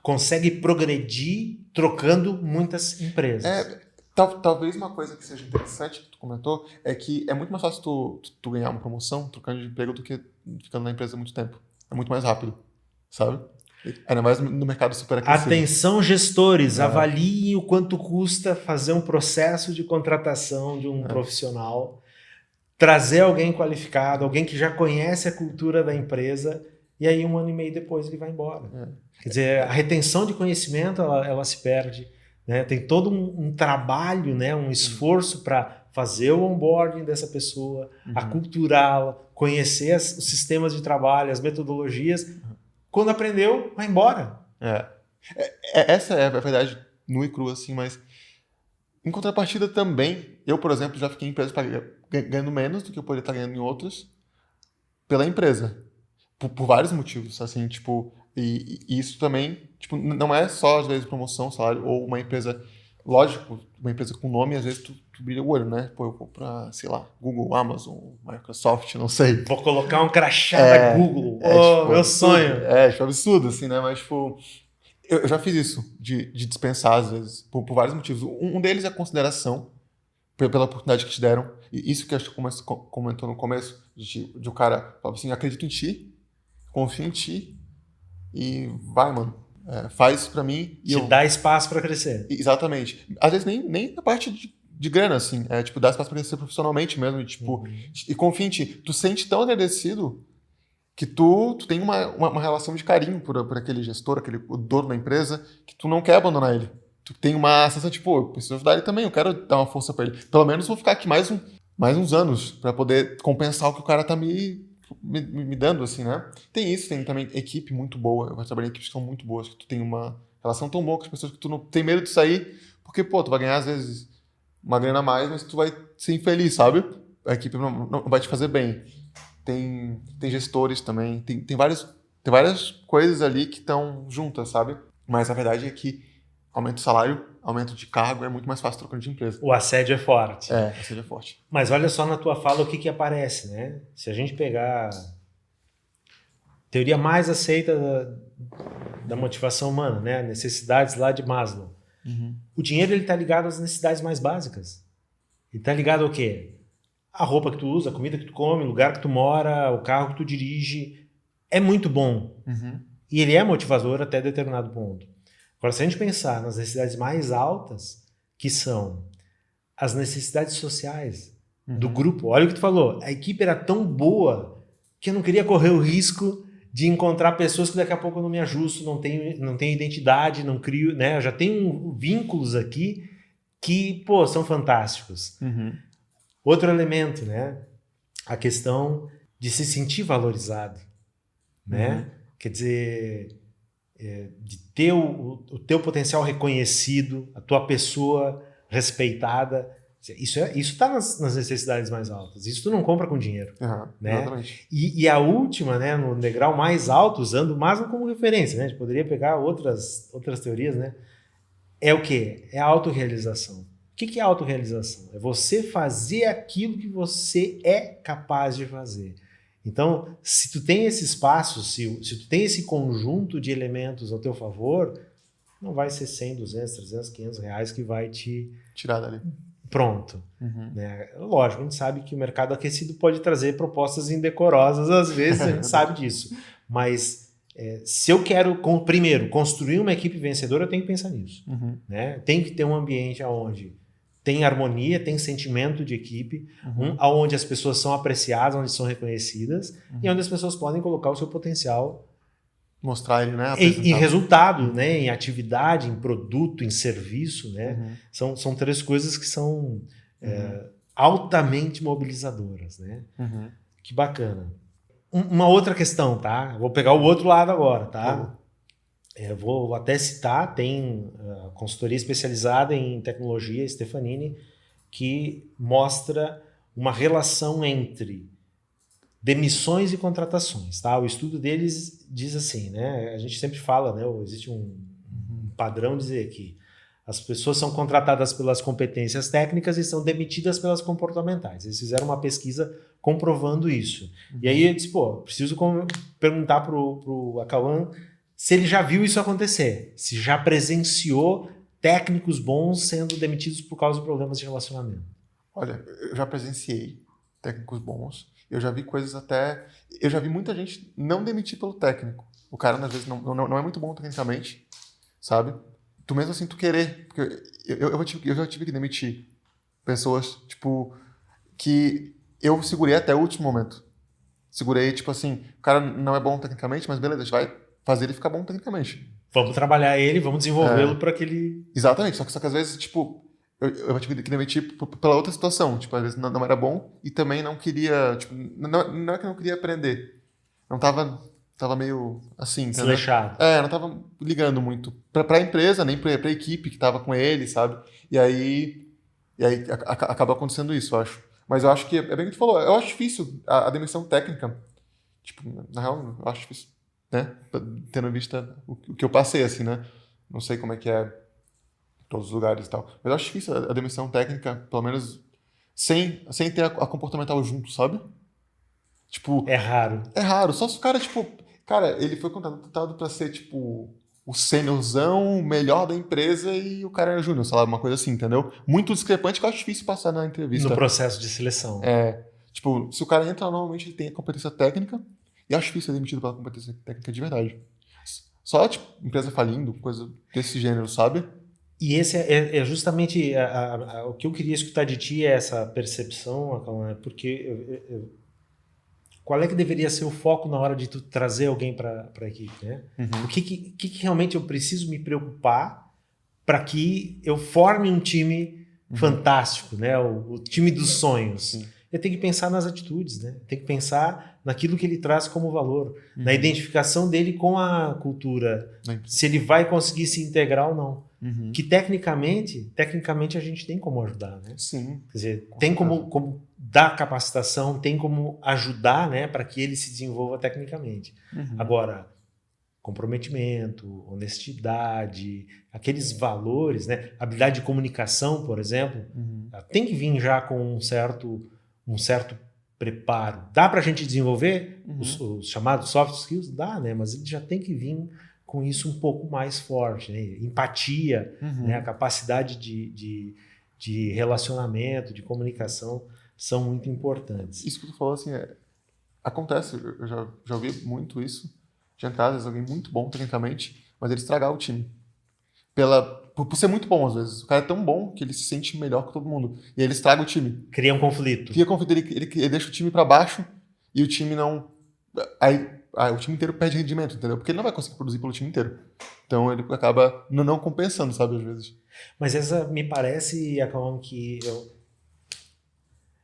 consegue progredir trocando muitas empresas. Talvez uma coisa que seja interessante que tu comentou é que é muito mais fácil tu ganhar uma promoção trocando de emprego do que ficando na empresa há muito tempo. É muito mais rápido, sabe? Ainda mais no mercado super aquecido. Atenção, gestores, avaliem o quanto custa fazer um processo de contratação de um profissional, trazer alguém qualificado, alguém que já conhece a cultura da empresa, e aí 1 ano e meio depois ele vai embora. Quer dizer, a retenção de conhecimento ela se perde, né? Tem todo um trabalho, né? Um esforço para fazer o onboarding dessa pessoa, aculturá-la, conhecer os sistemas de trabalho, as metodologias. Quando aprendeu, vai embora. Essa é a verdade nua e crua, assim, mas em contrapartida também, eu, por exemplo, já fiquei em empresas ganhando menos do que eu poderia estar ganhando em outras pela empresa. Por vários motivos, assim, tipo... E isso também, tipo, não é só, às vezes, promoção, salário, ou uma empresa... Lógico, uma empresa com nome, às vezes tu brilha o olho, né? Pô, eu vou pra, sei lá, Google, Amazon, Microsoft, não sei. Vou colocar um crachá da Google. Tipo, meu sonho. Tipo, absurdo, assim, né? Mas, tipo, eu já fiz isso, de dispensar, às vezes, por vários motivos. Um deles é a consideração pela oportunidade que te deram. E isso que acho que comentou no começo, de o cara falar assim, acredito em ti, confio em ti, e vai, mano. Faz isso pra mim. E dá espaço pra crescer. Exatamente. Às vezes nem na parte de grana, assim. Tipo, dá espaço pra crescer profissionalmente mesmo. E, tipo, e confia em ti. Tu sente tão agradecido que tu tem uma relação de carinho por aquele gestor, o dono da empresa, que tu não quer abandonar ele. Tu tem uma sensação de, eu preciso ajudar ele também, eu quero dar uma força para ele. Pelo menos vou ficar aqui mais uns anos para poder compensar o que o cara tá me dando, assim, né? Tem isso, tem também equipe muito boa. Eu trabalhei em equipes que são muito boas, que tu tem uma relação tão boa com as pessoas que tu não tem medo de sair, porque, tu vai ganhar, às vezes, uma grana a mais, mas tu vai ser infeliz, sabe? A equipe não vai te fazer bem. Tem gestores também, tem várias coisas ali que estão juntas, sabe? Mas a verdade é que aumento de salário, aumento de cargo é muito mais fácil trocando de empresa. O assédio é forte. O assédio é forte. Mas olha só na tua fala o que aparece, né? Se a gente pegar a teoria mais aceita da motivação humana, né? Necessidades lá de Maslow. Uhum. O dinheiro ele tá ligado às necessidades mais básicas. Ele tá ligado ao quê? A roupa que tu usa, a comida que tu come, o lugar que tu mora, o carro que tu dirige. É muito bom. Uhum. E ele é motivador até determinado ponto. Agora, se a gente pensar nas necessidades mais altas, que são as necessidades sociais do grupo. Olha o que tu falou. A equipe era tão boa que eu não queria correr o risco de encontrar pessoas que daqui a pouco eu não me ajusto, não tenho identidade, não crio, né? Eu já tenho vínculos aqui que, são fantásticos. Uhum. Outro elemento, né? A questão de se sentir valorizado, né? Quer dizer, de ter o teu potencial reconhecido, a tua pessoa respeitada. Isso está nas necessidades mais altas. Isso tu não compra com dinheiro. Né? Exatamente. E a última, né, no degrau mais alto, usando o Maslow como referência, né? A gente poderia pegar outras teorias, né? É o quê? É a autorrealização. O que é a autorrealização? É você fazer aquilo que você é capaz de fazer. Então, se tu tem esse espaço, se tu tem esse conjunto de elementos ao teu favor, não vai ser 100, 200, 300, 500 reais que vai te tirar dali. Pronto. Né? Lógico, a gente sabe que o mercado aquecido pode trazer propostas indecorosas, às vezes a gente sabe disso. Mas se eu quero, primeiro, construir uma equipe vencedora, eu tenho que pensar nisso. Né? Tem que ter um ambiente onde tem harmonia, tem sentimento de equipe, onde as pessoas são apreciadas, onde são reconhecidas e onde as pessoas podem colocar o seu potencial. Mostrar ele, né? Em resultado, né? Em atividade, em produto, em serviço, né? São três coisas que são altamente mobilizadoras, né? Que bacana. Uma outra questão, tá? Vou pegar o outro lado agora, tá? Vou até citar, tem consultoria especializada em tecnologia, Stefanini, que mostra uma relação entre demissões e contratações, tá? O estudo deles diz assim, né? A gente sempre fala, né? Existe um padrão dizer que as pessoas são contratadas pelas competências técnicas e são demitidas pelas comportamentais. Eles fizeram uma pesquisa comprovando isso. E aí eu disse, preciso perguntar pro Acauã se ele já viu isso acontecer, se já presenciou técnicos bons sendo demitidos por causa de problemas de relacionamento. Olha, eu já presenciei técnicos bons. Eu já vi coisas até... Eu já vi muita gente não demitir pelo técnico. O cara, às vezes, não é muito bom tecnicamente, sabe? Tu mesmo assim, tu querer. Porque eu já tive que demitir pessoas, que eu segurei até o último momento. Segurei, assim, o cara não é bom tecnicamente, mas beleza, a gente vai fazer ele ficar bom tecnicamente. Vamos trabalhar ele, vamos desenvolvê-lo para que ele... Exatamente, só que às vezes, eu tive que demitir pela outra situação. Às vezes não era bom e também não queria... não é que eu não queria aprender. Não tava meio assim, entendeu? Desleixado. Não tava ligando muito pra empresa, nem pra equipe que tava com ele, sabe? E aí acaba acontecendo isso, eu acho. Mas eu acho que, é bem o que tu falou, eu acho difícil a demissão técnica. Na real, eu acho difícil, né? Tendo em vista o que eu passei, assim, né? Não sei como é que é em todos os lugares e tal. Mas eu acho difícil a demissão técnica, pelo menos sem ter a comportamental junto, sabe? É raro. É raro. Só se o cara, cara, ele foi contratado pra ser, o seniorzão, o melhor da empresa e o cara era júnior, sei lá, uma coisa assim, entendeu? Muito discrepante que eu acho difícil passar na entrevista. No processo de seleção. Se o cara entra, normalmente ele tem a competência técnica e acho difícil ser demitido pela competência técnica de verdade. Só, empresa falindo, coisa desse gênero, sabe? E esse é justamente o que eu queria escutar de ti, é essa percepção, porque qual é que deveria ser o foco na hora de tu trazer alguém para a equipe, né? O que realmente eu preciso me preocupar para que eu forme um time fantástico, né? O time dos sonhos. Sim. Eu tenho que pensar nas atitudes, né? Tem que pensar naquilo que ele traz como valor, na identificação dele com a cultura, se ele vai conseguir se integrar ou não. Que tecnicamente a gente tem como ajudar, né? Sim. Quer dizer, tem como dar capacitação, tem como ajudar, né, para que ele se desenvolva tecnicamente. Agora, comprometimento, honestidade, aqueles valores, né, habilidade de comunicação, por exemplo, tem que vir já com um certo preparo. Dá para a gente desenvolver os chamados soft skills? Dá, né? Mas ele já tem que vir com isso um pouco mais forte, né? Empatia, né? A capacidade de relacionamento, de comunicação são muito importantes. Isso que tu falou, assim, acontece, eu já ouvi muito isso, de entrar, às vezes, alguém muito bom tecnicamente, mas ele estragar o time. Por ser muito bom, às vezes. O cara é tão bom que ele se sente melhor que todo mundo. E aí ele estraga o time. Cria um conflito. Ele deixa o time pra baixo e o time não... Aí o time inteiro perde rendimento, entendeu? Porque ele não vai conseguir produzir pelo time inteiro. Então ele acaba não compensando, sabe, às vezes. Mas essa me parece, Acalão, que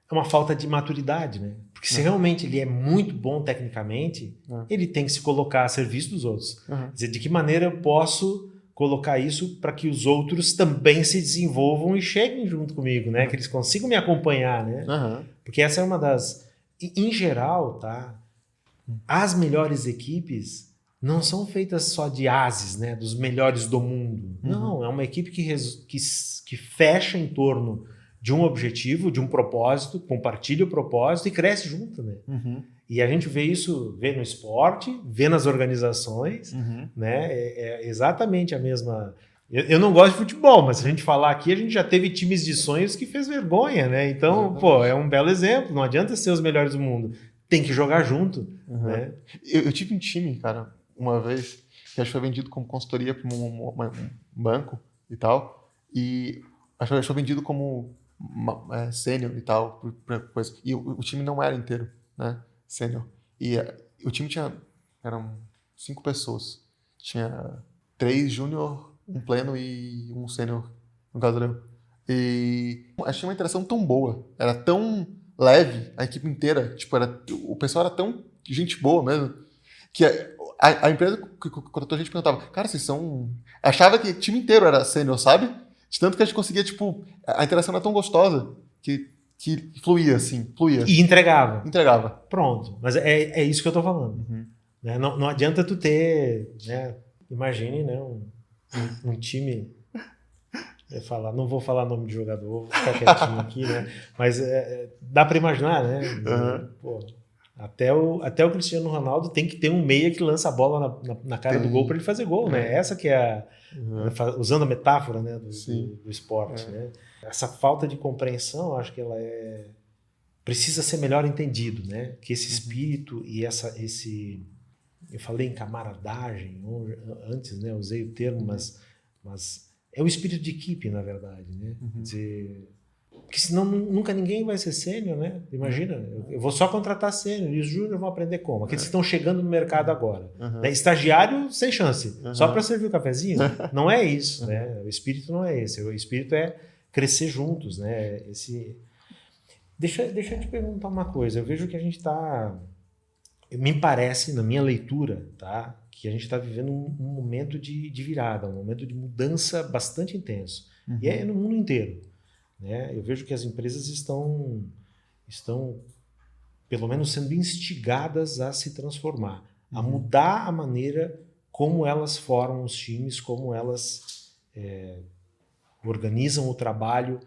é uma falta de maturidade, né? Porque se realmente ele é muito bom tecnicamente, ele tem que se colocar a serviço dos outros. Quer dizer, de que maneira eu posso colocar isso para que os outros também se desenvolvam e cheguem junto comigo, né? Que eles consigam me acompanhar, né? Porque essa é uma das... Em geral, tá? As melhores equipes não são feitas só de ases, né? Dos melhores do mundo. Não, é uma equipe que fecha em torno de um objetivo, de um propósito, compartilha o propósito e cresce junto, né? E a gente vê no esporte, vê nas organizações, né? É exatamente a mesma... Eu não gosto de futebol, mas se a gente falar aqui, a gente já teve times de sonhos que fez vergonha, né? Então, é um belo exemplo. Não adianta ser os melhores do mundo. Tem que jogar junto, né? Eu tive um time, cara, uma vez, que acho que foi vendido como consultoria para um banco e tal, e acho que foi vendido como sênior e tal, coisa. E o time não era inteiro, né? Sênior. E o time eram 5 pessoas. Tinha 3 júnior, um pleno e um sênior, no caso eu. E achei uma interação tão boa, era tão leve a equipe inteira, tipo, o pessoal era tão gente boa mesmo, que a empresa que contratou a gente perguntava, cara, vocês são... Achava que o time inteiro era sênior, sabe? De tanto que a gente conseguia, tipo, a interação era tão gostosa que fluía, assim, fluía. E entregava. Entregava. Pronto. Mas é isso que eu tô falando. Né? Não adianta tu ter, né? Imagine, né? Um time... não vou falar nome de jogador, vou ficar quietinho aqui, né? Mas dá para imaginar, né? Pô, até o Cristiano Ronaldo tem que ter um meia que lança a bola na cara do gol para ele fazer gol, né? Essa que é usando a metáfora, né, do esporte, né? Essa falta de compreensão, acho que ela precisa ser melhor entendido, né? Que esse espírito e eu falei em camaradagem antes, né? Usei o termo, mas é o espírito de equipe, na verdade, né? Quer dizer, porque senão nunca ninguém vai ser sênior, né? Imagina, eu vou só contratar sênior e os júnior vão aprender como? Aqueles que estão chegando no mercado agora. Né? Estagiário, sem chance. Só para servir o cafezinho? Não é isso, né? O espírito não é esse. O espírito é crescer juntos, né? Deixa eu te perguntar uma coisa. Eu vejo que a gente está... Me parece, na minha leitura, tá? Que a gente está vivendo um momento de virada, um momento de mudança bastante intenso. E é no mundo inteiro. Né? Eu vejo que as empresas estão, pelo menos, sendo instigadas a se transformar, a mudar a maneira como elas formam os times, como elas organizam o trabalho,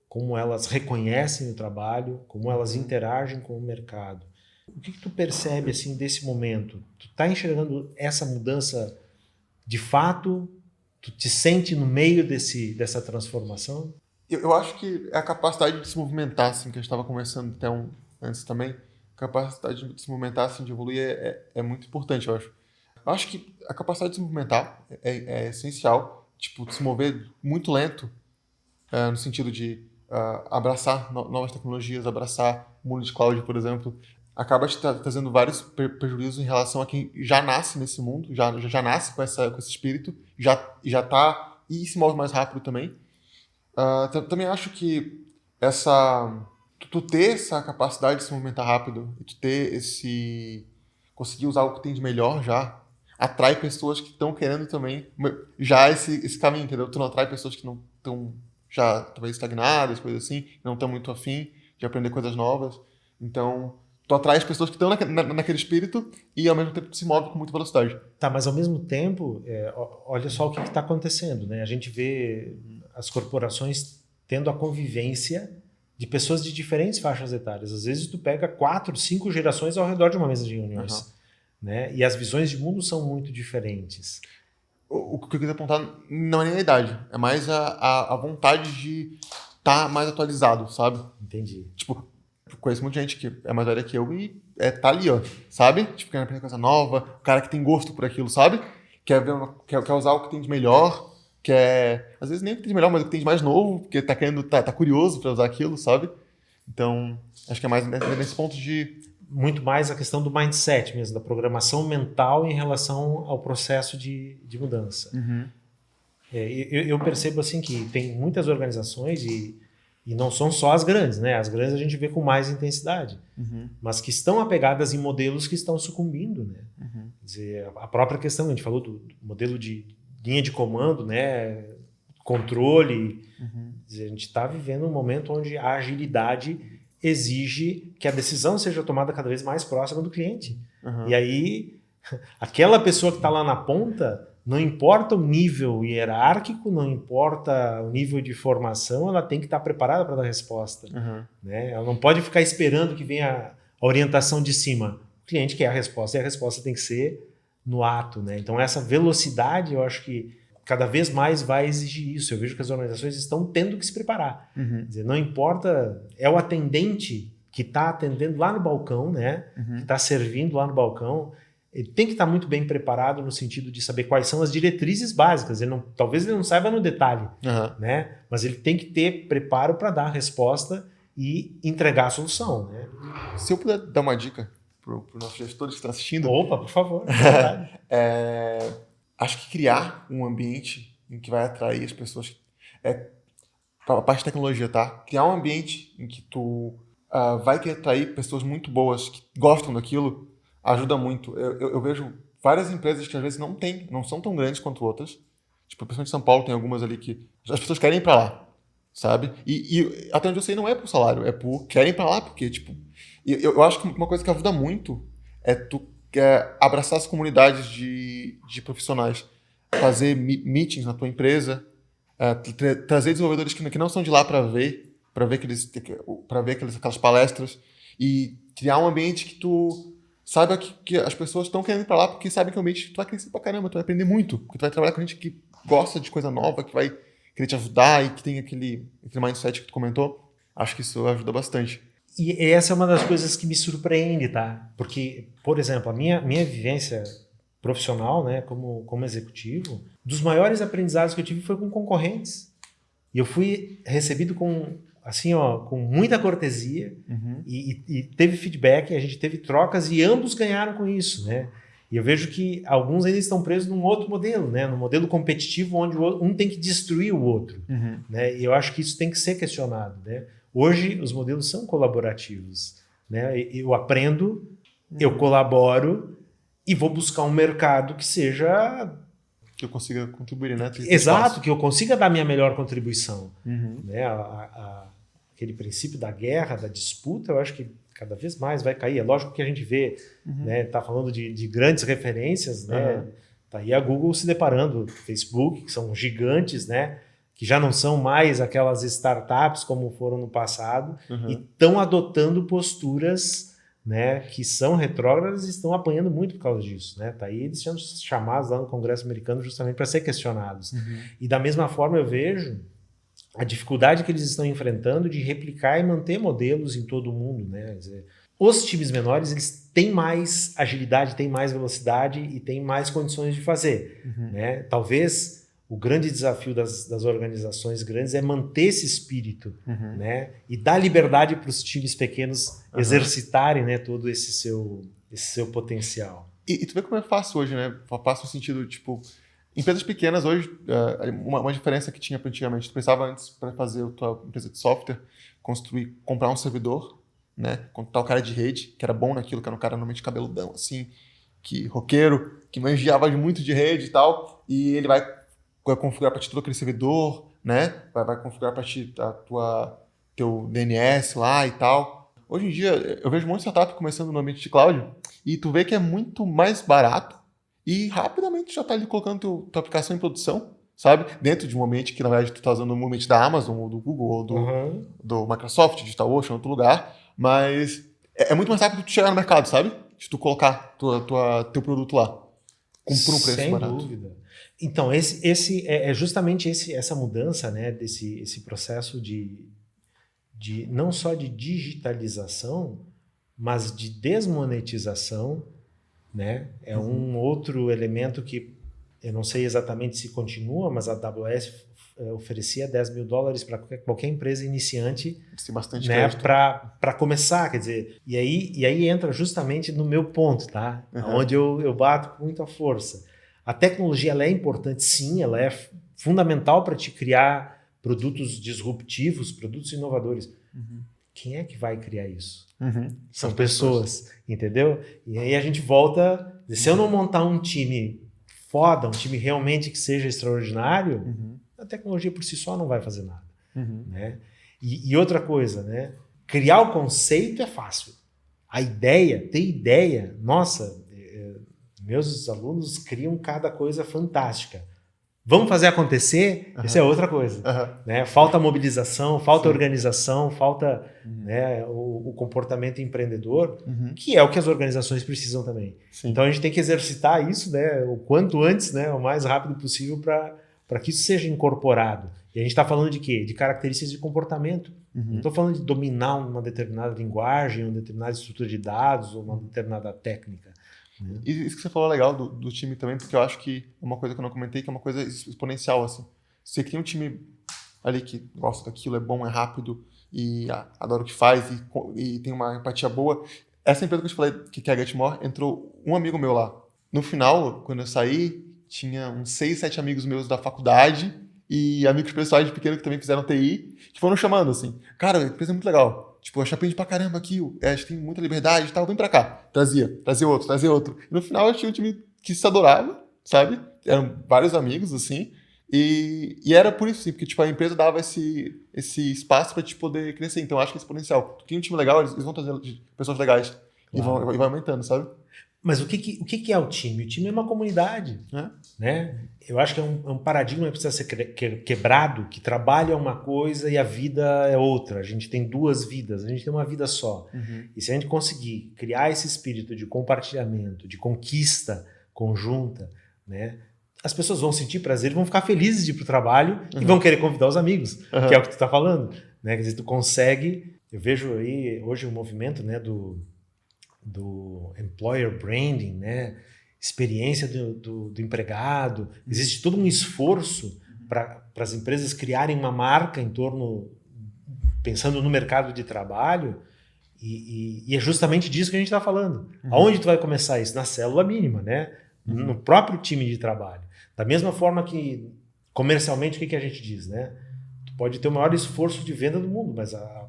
como elas reconhecem o trabalho, como elas interagem com o mercado. O que tu percebe assim, desse momento? Tu está enxergando essa mudança de fato? Tu te sente no meio dessa transformação? Eu acho que a capacidade de se movimentar, assim, que a gente estava conversando até antes também, a capacidade de se movimentar, assim, de evoluir é muito importante, eu acho. Eu acho que a capacidade de se movimentar é essencial, tipo, de se mover muito lento, no sentido de abraçar novas tecnologias, abraçar o mundo de cloud, por exemplo, acaba te trazendo vários prejuízos em relação a quem já nasce nesse mundo, já nasce com esse espírito, já tá e se move mais rápido também. Também acho que tu ter essa capacidade de se movimentar rápido e tu ter conseguir usar o que tem de melhor já atrai pessoas que estão querendo também já esse caminho, entendeu? Tu não atrai pessoas que não estão já talvez estagnadas, coisas assim, não estão muito afim de aprender coisas novas. Então, tu atrai as pessoas que estão naquele espírito e ao mesmo tempo tu se move com muita velocidade. Tá, mas ao mesmo tempo, olha só o que está acontecendo, né? A gente vê as corporações tendo a convivência de pessoas de diferentes faixas etárias. Às vezes tu pega 4, 5 gerações ao redor de uma mesa de reuniões, né? E as visões de mundo são muito diferentes. O que eu queria apontar não é nem a idade, é mais a vontade de estar mais atualizado, sabe? Entendi. Tipo, eu conheço muita gente que é mais velha que eu e tá ali, ó, sabe? Tipo, quer aprender coisa nova, o cara que tem gosto por aquilo, sabe? Quer usar o que tem de melhor, às vezes nem o que tem de melhor, mas o que tem de mais novo, porque tá curioso pra usar aquilo, sabe? Então, acho que é mais nesse ponto de... Muito mais a questão do mindset mesmo, da programação mental em relação ao processo de mudança. Uhum. Eu percebo assim que tem muitas organizações e não são só as grandes, né? As grandes a gente vê com mais intensidade, mas que estão apegadas em modelos que estão sucumbindo, né? Quer dizer, a própria questão, a gente falou do modelo de linha de comando, né? Controle. Quer dizer, a gente está vivendo um momento onde a agilidade exige que a decisão seja tomada cada vez mais próxima do cliente. E aí, aquela pessoa que está lá na ponta, não importa o nível hierárquico, não importa o nível de formação, ela tem que estar preparada para dar resposta. Né? Ela não pode ficar esperando que venha a orientação de cima. O cliente quer a resposta e a resposta tem que ser no ato. Né? Então, essa velocidade, eu acho que cada vez mais vai exigir isso. Eu vejo que as organizações estão tendo que se preparar. Quer dizer, não importa, é o atendente que está atendendo lá no balcão, né? Que está servindo lá no balcão, ele tem que estar muito bem preparado no sentido de saber quais são as diretrizes básicas. Talvez ele não saiba no detalhe, né? Mas ele tem que ter preparo para dar a resposta e entregar a solução. Né? Se eu puder dar uma dica para os nossos gestores que estão assistindo... Opa, por favor. Acho que criar um ambiente em que vai atrair as pessoas... a parte de tecnologia, tá? Criar um ambiente em que tu vai querer atrair pessoas muito boas, que gostam daquilo, ajuda muito. Eu vejo várias empresas que às vezes não são tão grandes quanto outras. Tipo, principalmente em São Paulo tem algumas ali que as pessoas querem ir pra lá, sabe? E até onde eu sei não é por salário, é por querem ir pra lá, porque, tipo... Eu acho que uma coisa que ajuda muito é tu abraçar as comunidades de profissionais, fazer meetings na tua empresa, trazer desenvolvedores que não são de lá para ver aquelas palestras e criar um ambiente que tu saiba que as pessoas estão querendo ir para lá porque sabem que é um ambiente que tu vai crescer pra caramba, tu vai aprender muito, porque tu vai trabalhar com gente que gosta de coisa nova, que vai querer te ajudar e que tem aquele mindset que tu comentou. Acho que isso ajuda bastante. E essa é uma das coisas que me surpreende, tá? Porque, por exemplo, a minha vivência profissional, né, como executivo, dos maiores aprendizados que eu tive foi com concorrentes. E eu fui recebido com muita cortesia e teve feedback, a gente teve trocas e ambos ganharam com isso, né? E eu vejo que alguns ainda estão presos num outro modelo, né? Num modelo competitivo onde um tem que destruir o outro, né? E eu acho que isso tem que ser questionado, né? Hoje, os modelos são colaborativos, né? Eu aprendo, eu colaboro e vou buscar um mercado que seja... Que eu consiga contribuir, né? Exato, que eu consiga dar minha melhor contribuição. Né? Aquele princípio da guerra, da disputa, eu acho que cada vez mais vai cair. É lógico que a gente vê, né? Tá falando de grandes referências, né? Tá aí a Google se deparando, Facebook, que são gigantes, né? Que já não são mais aquelas startups como foram no passado, e estão adotando posturas, né, que são retrógradas e estão apanhando muito por causa disso. Né? Tá aí eles sendo chamados lá no Congresso americano justamente para ser questionados. E da mesma forma eu vejo a dificuldade que eles estão enfrentando de replicar e manter modelos em todo o mundo. Né? Quer dizer, os times menores eles têm mais agilidade, têm mais velocidade e têm mais condições de fazer. Né? Talvez o grande desafio das organizações grandes é manter esse espírito, né? E dar liberdade para os times pequenos exercitarem, né, todo esse seu potencial. E tu vê como é fácil hoje, né? Fácil no sentido, tipo, empresas pequenas hoje, uma diferença que tinha antigamente, tu precisava antes para fazer a tua empresa de software, comprar um servidor, né? Contratar o cara de rede, que era bom naquilo, que era um cara normalmente cabeludão, assim, roqueiro, que manjava muito de rede e tal, e ele vai configurar para ti todo aquele servidor, né? Vai configurar para ti teu DNS lá e tal. Hoje em dia, eu vejo um monte de startup começando no ambiente de cloud e tu vê que é muito mais barato e rapidamente já tá ali colocando tua aplicação em produção, sabe? Dentro de um ambiente que, na verdade, tu tá usando um ambiente da Amazon, ou do Google, ou do Microsoft, DigitalOcean, outro lugar, mas é muito mais rápido tu chegar no mercado, sabe? De tu colocar teu produto lá por um preço barato. Sem dúvida. Então, esse é justamente essa mudança, né, esse processo de não só de digitalização, mas de desmonetização, né? É um outro elemento que eu não sei exatamente se continua, mas a AWS oferecia $10 mil para qualquer empresa iniciante, bastante, né, para começar, quer dizer, e aí entra justamente no meu ponto, tá? Onde eu bato com muita força. A tecnologia, ela é importante, sim, ela é fundamental para te criar produtos disruptivos, produtos inovadores. Quem é que vai criar isso? São pessoas, entendeu? E aí a gente volta, se eu não montar um time foda, um time realmente que seja extraordinário, a tecnologia por si só não vai fazer nada. Né? E outra coisa, né? Criar o conceito é fácil. Ter ideia, nossa, meus alunos criam cada coisa fantástica. Vamos fazer acontecer? Isso é outra coisa. Né? Falta mobilização, falta organização, falta né, o comportamento empreendedor, que é o que as organizações precisam também. Sim. Então a gente tem que exercitar isso, né, o quanto antes, né, o mais rápido possível para que isso seja incorporado. E a gente está falando de quê? De características de comportamento. Não estou falando de dominar uma determinada linguagem, uma determinada estrutura de dados ou uma determinada técnica. E isso que você falou legal do time também, porque eu acho que é uma coisa que eu não comentei, que é uma coisa exponencial, assim. Você cria um time ali que gosta daquilo, é bom, é rápido e adora o que faz e tem uma empatia boa. Essa empresa que eu te falei, que é a Getmore, entrou um amigo meu lá. No final, quando eu saí, tinha uns 6, 7 amigos meus da faculdade e amigos pessoais de pequeno que também fizeram TI, que foram chamando, assim. Cara, a empresa é muito legal. Tipo, eu aprende pra caramba aqui, a gente tem muita liberdade e tal, vem pra cá. Trazia outro. E no final eu tinha um time que se adorava, sabe? Eram vários amigos, assim. E era por isso, sim, porque tipo, a empresa dava esse espaço pra te poder crescer. Então eu acho que é exponencial. Tu tem um time legal, eles vão trazer pessoas legais. Claro. E vai aumentando, sabe? Mas o que é o time? O time é uma comunidade. Né? Eu acho que é um paradigma que precisa ser quebrado, que trabalho é uma coisa e a vida é outra. A gente tem duas vidas, a gente tem uma vida só. E se a gente conseguir criar esse espírito de compartilhamento, de conquista conjunta, né? As pessoas vão sentir prazer, vão ficar felizes de ir para o trabalho e vão querer convidar os amigos, que é o que tu está falando. Né? Quer dizer, tu consegue... Eu vejo aí hoje o movimento, né, do employer branding, né? Experiência do empregado. Existe todo um esforço para as empresas criarem uma marca em torno, pensando no mercado de trabalho, e é justamente disso que a gente está falando. Aonde tu vai começar isso? Na célula mínima, né? No próprio time de trabalho. Da mesma forma que, comercialmente, o que a gente diz, né? Tu pode ter o maior esforço de venda do mundo, mas a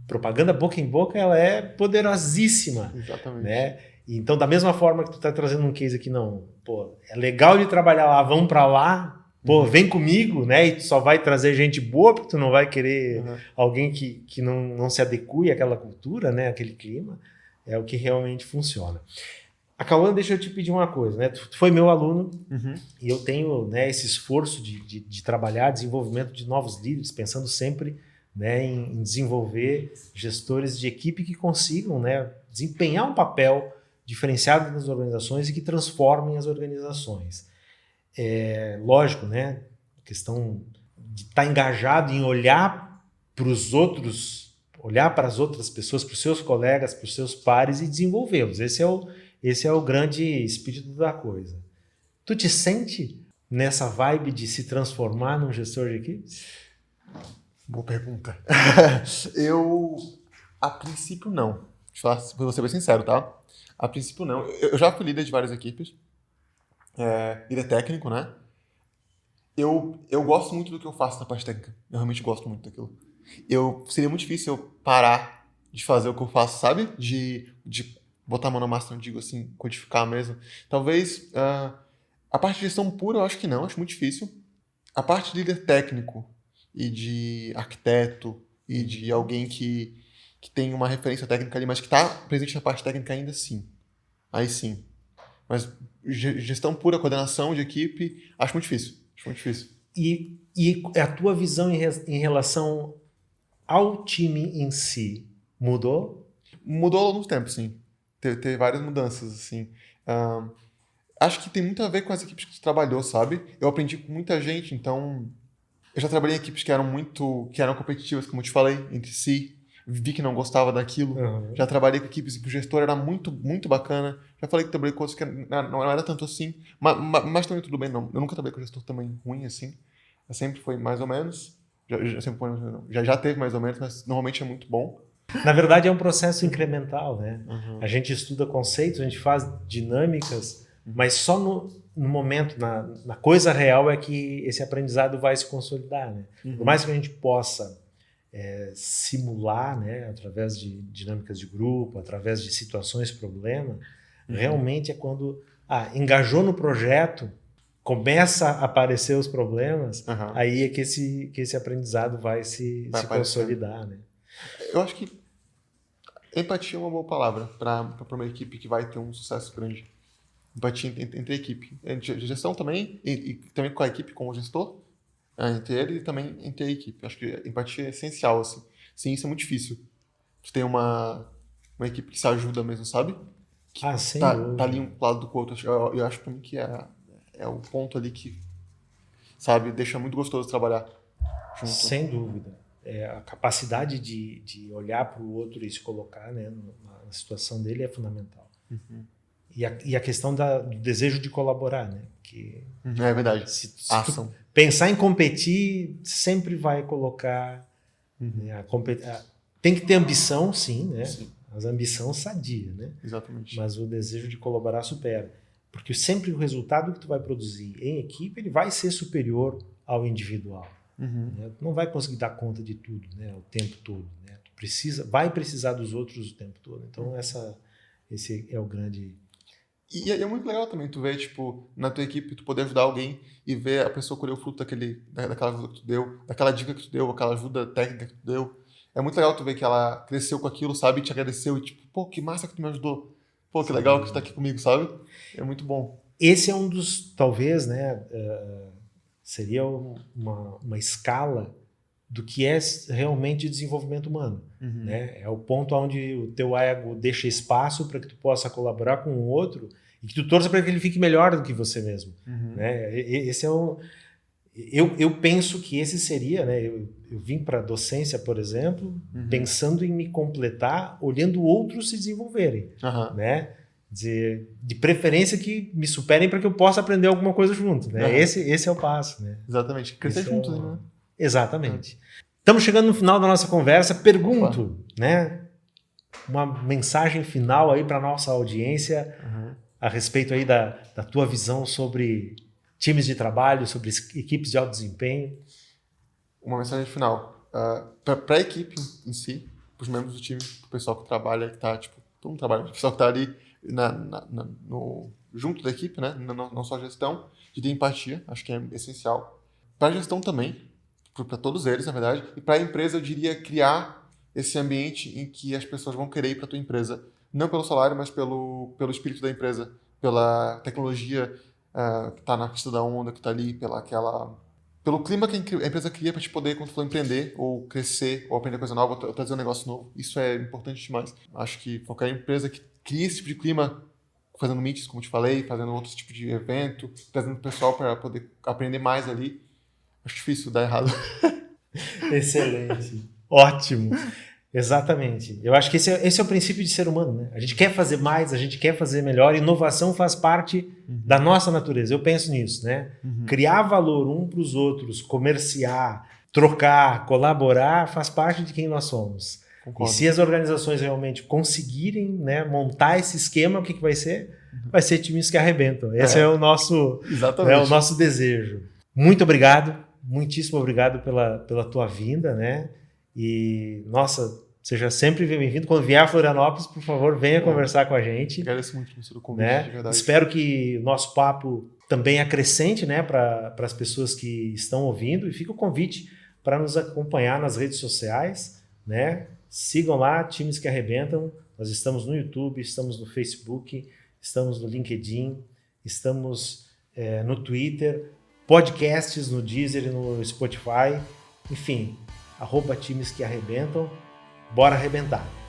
propaganda boca em boca, ela é poderosíssima. Exatamente. Né? Então, da mesma forma que tu está trazendo um case aqui, não, pô, é legal de trabalhar lá, vamos para lá, pô, vem comigo, né? E tu só vai trazer gente boa, porque tu não vai querer alguém que não se adeque àquela cultura, né? Aquele clima, é o que realmente funciona. A Cauã, deixa eu te pedir uma coisa, né? Tu foi meu aluno e eu tenho, né, esse esforço de trabalhar desenvolvimento de novos líderes, pensando sempre, né, em desenvolver gestores de equipe que consigam, né, desempenhar um papel diferenciado nas organizações e que transformem as organizações. Lógico, né, a questão de estar engajado em olhar para os outros, olhar para as outras pessoas, para os seus colegas, para os seus pares e desenvolvê-los. Esse é o grande espírito da coisa. Tu te sente nessa vibe de se transformar num gestor de equipes? Boa pergunta. A princípio, não. Vou ser bem sincero, tá? A princípio, não. Eu já fui líder de várias equipes. Líder técnico, né? Eu gosto muito do que eu faço na parte técnica. Eu realmente gosto muito daquilo. Seria muito difícil eu parar de fazer o que eu faço, sabe? De botar a mão na massa, não digo assim, codificar mesmo. Talvez a parte de gestão pura eu acho que não, acho muito difícil. A parte de líder técnico e de arquiteto e de alguém que tem uma referência técnica ali, mas que está presente na parte técnica ainda sim. Aí sim. Mas gestão pura, coordenação de equipe, acho muito difícil. Acho muito difícil. E a tua visão em relação ao time em si mudou? Mudou ao longo do tempo, sim. Teve várias mudanças, assim. Acho que tem muito a ver com as equipes que tu trabalhou, sabe? Eu aprendi com muita gente, então... Eu já trabalhei em equipes que eram competitivas, como eu te falei, entre si. Vi que não gostava daquilo. Uhum. Já trabalhei com equipes em que o gestor era muito, muito bacana. Já falei que trabalhei com outros que não era tanto assim. Mas também tudo bem, não. Eu nunca trabalhei com gestor também ruim, assim. Sempre foi mais ou menos. Já teve mais ou menos, mas normalmente é muito bom. Na verdade, é um processo incremental, né? Uhum. A gente estuda conceitos, a gente faz dinâmicas, mas só no momento, na coisa real, é que esse aprendizado vai se consolidar, né? Por mais que a gente possa simular, né, através de dinâmicas de grupo, através de situações problema, realmente é quando engajou no projeto, começa a aparecer os problemas, aí é que esse aprendizado vai se consolidar, né? Eu acho que empatia é uma boa palavra para uma equipe que vai ter um sucesso grande. Empatia entre a equipe. Gestão também, e também com a equipe, com o gestor, entre ele e também entre a equipe. Acho que empatia é essencial, assim. Sim, isso é muito difícil. Tu tem uma equipe que se ajuda mesmo, sabe? Que tá ali um lado do outro. Eu acho pra mim que é o ponto ali que, sabe, deixa muito gostoso trabalhar junto. Sem dúvida. A capacidade de olhar para o outro e se colocar, né, na situação dele é fundamental. Uhum. E a questão do desejo de colaborar, né? Que é verdade. Se tu pensar em competir, sempre vai colocar... Né, tem que ter ambição, sim, né? Sim. Mas a ambição sadia, né? Exatamente. Mas o desejo de colaborar supera. Porque sempre o resultado que tu vai produzir em equipe, ele vai ser superior ao individual. Né? Tu não vai conseguir dar conta de tudo, né? O tempo todo. Né? Tu vai precisar dos outros o tempo todo. Então, esse é o grande... E é muito legal também tu ver, tipo, na tua equipe, tu poder ajudar alguém e ver a pessoa colher o fruto daquela ajuda que tu deu, daquela dica que tu deu, aquela ajuda técnica que tu deu. É muito legal tu ver que ela cresceu com aquilo, sabe? E te agradeceu e tipo, pô, que massa que tu me ajudou. Pô, que legal que tu tá aqui comigo, sabe? É muito bom. Esse é um dos, talvez, né, seria uma escala do que é realmente desenvolvimento humano. Né? É o ponto onde o teu ego deixa espaço para que tu possa colaborar com o outro e que tu torça para que ele fique melhor do que você mesmo. Né? Esse é eu penso que esse seria, né? Eu vim para a docência, por exemplo, pensando em me completar, olhando outros se desenvolverem. Né? De preferência que me superem para que eu possa aprender alguma coisa junto. Né? Esse é o passo. Né? Exatamente. Crescer juntos, né? Exatamente. Estamos chegando no final da nossa conversa. Pergunto, né, uma mensagem final aí para a nossa audiência a respeito aí da tua visão sobre times de trabalho, sobre equipes de alto desempenho. Uma mensagem final. Para a equipe em si, para os membros do time, para o pessoal que trabalha, que está, tipo, todo mundo trabalha, o pessoal que está ali junto da equipe, né, não só a gestão, de ter empatia, acho que é essencial. Para a gestão também, para todos eles, na verdade, e para a empresa, eu diria criar esse ambiente em que as pessoas vão querer ir para a tua empresa, não pelo salário, mas pelo espírito da empresa, pela tecnologia que está na pista da onda, que está ali, pelo clima que a empresa cria para te poder, quando tu for empreender, ou crescer, ou aprender coisa nova, ou trazer um negócio novo. Isso é importante demais. Acho que qualquer empresa que cria esse tipo de clima, fazendo meets, como te falei, fazendo outros tipos de evento, trazendo o pessoal para poder aprender mais ali, acho difícil dar errado. Excelente. Ótimo. Exatamente. Eu acho que esse é o princípio de ser humano, né? A gente quer fazer mais, a gente quer fazer melhor. Inovação faz parte da nossa natureza. Eu penso nisso, né? Criar valor um para os outros, comerciar, trocar, colaborar, faz parte de quem nós somos. Concordo. E se as organizações realmente conseguirem, né, montar esse esquema, o que vai ser? Vai ser times que arrebentam. Esse é o nosso, o nosso desejo. Muito obrigado, muitíssimo obrigado pela tua vinda, né? E, nossa, seja sempre bem-vindo. Quando vier a Florianópolis, por favor, venha conversar com a gente. Agradeço muito pelo convite, né? de verdade. Espero que o nosso papo também acrescente, né, para as pessoas que estão ouvindo. E fica o convite para nos acompanhar nas redes sociais, né? Sigam lá, Times que Arrebentam. Nós estamos no YouTube, estamos no Facebook, estamos no LinkedIn, estamos no Twitter, podcasts no Deezer e no Spotify. Enfim, @Times que Arrebentam. Bora arrebentar!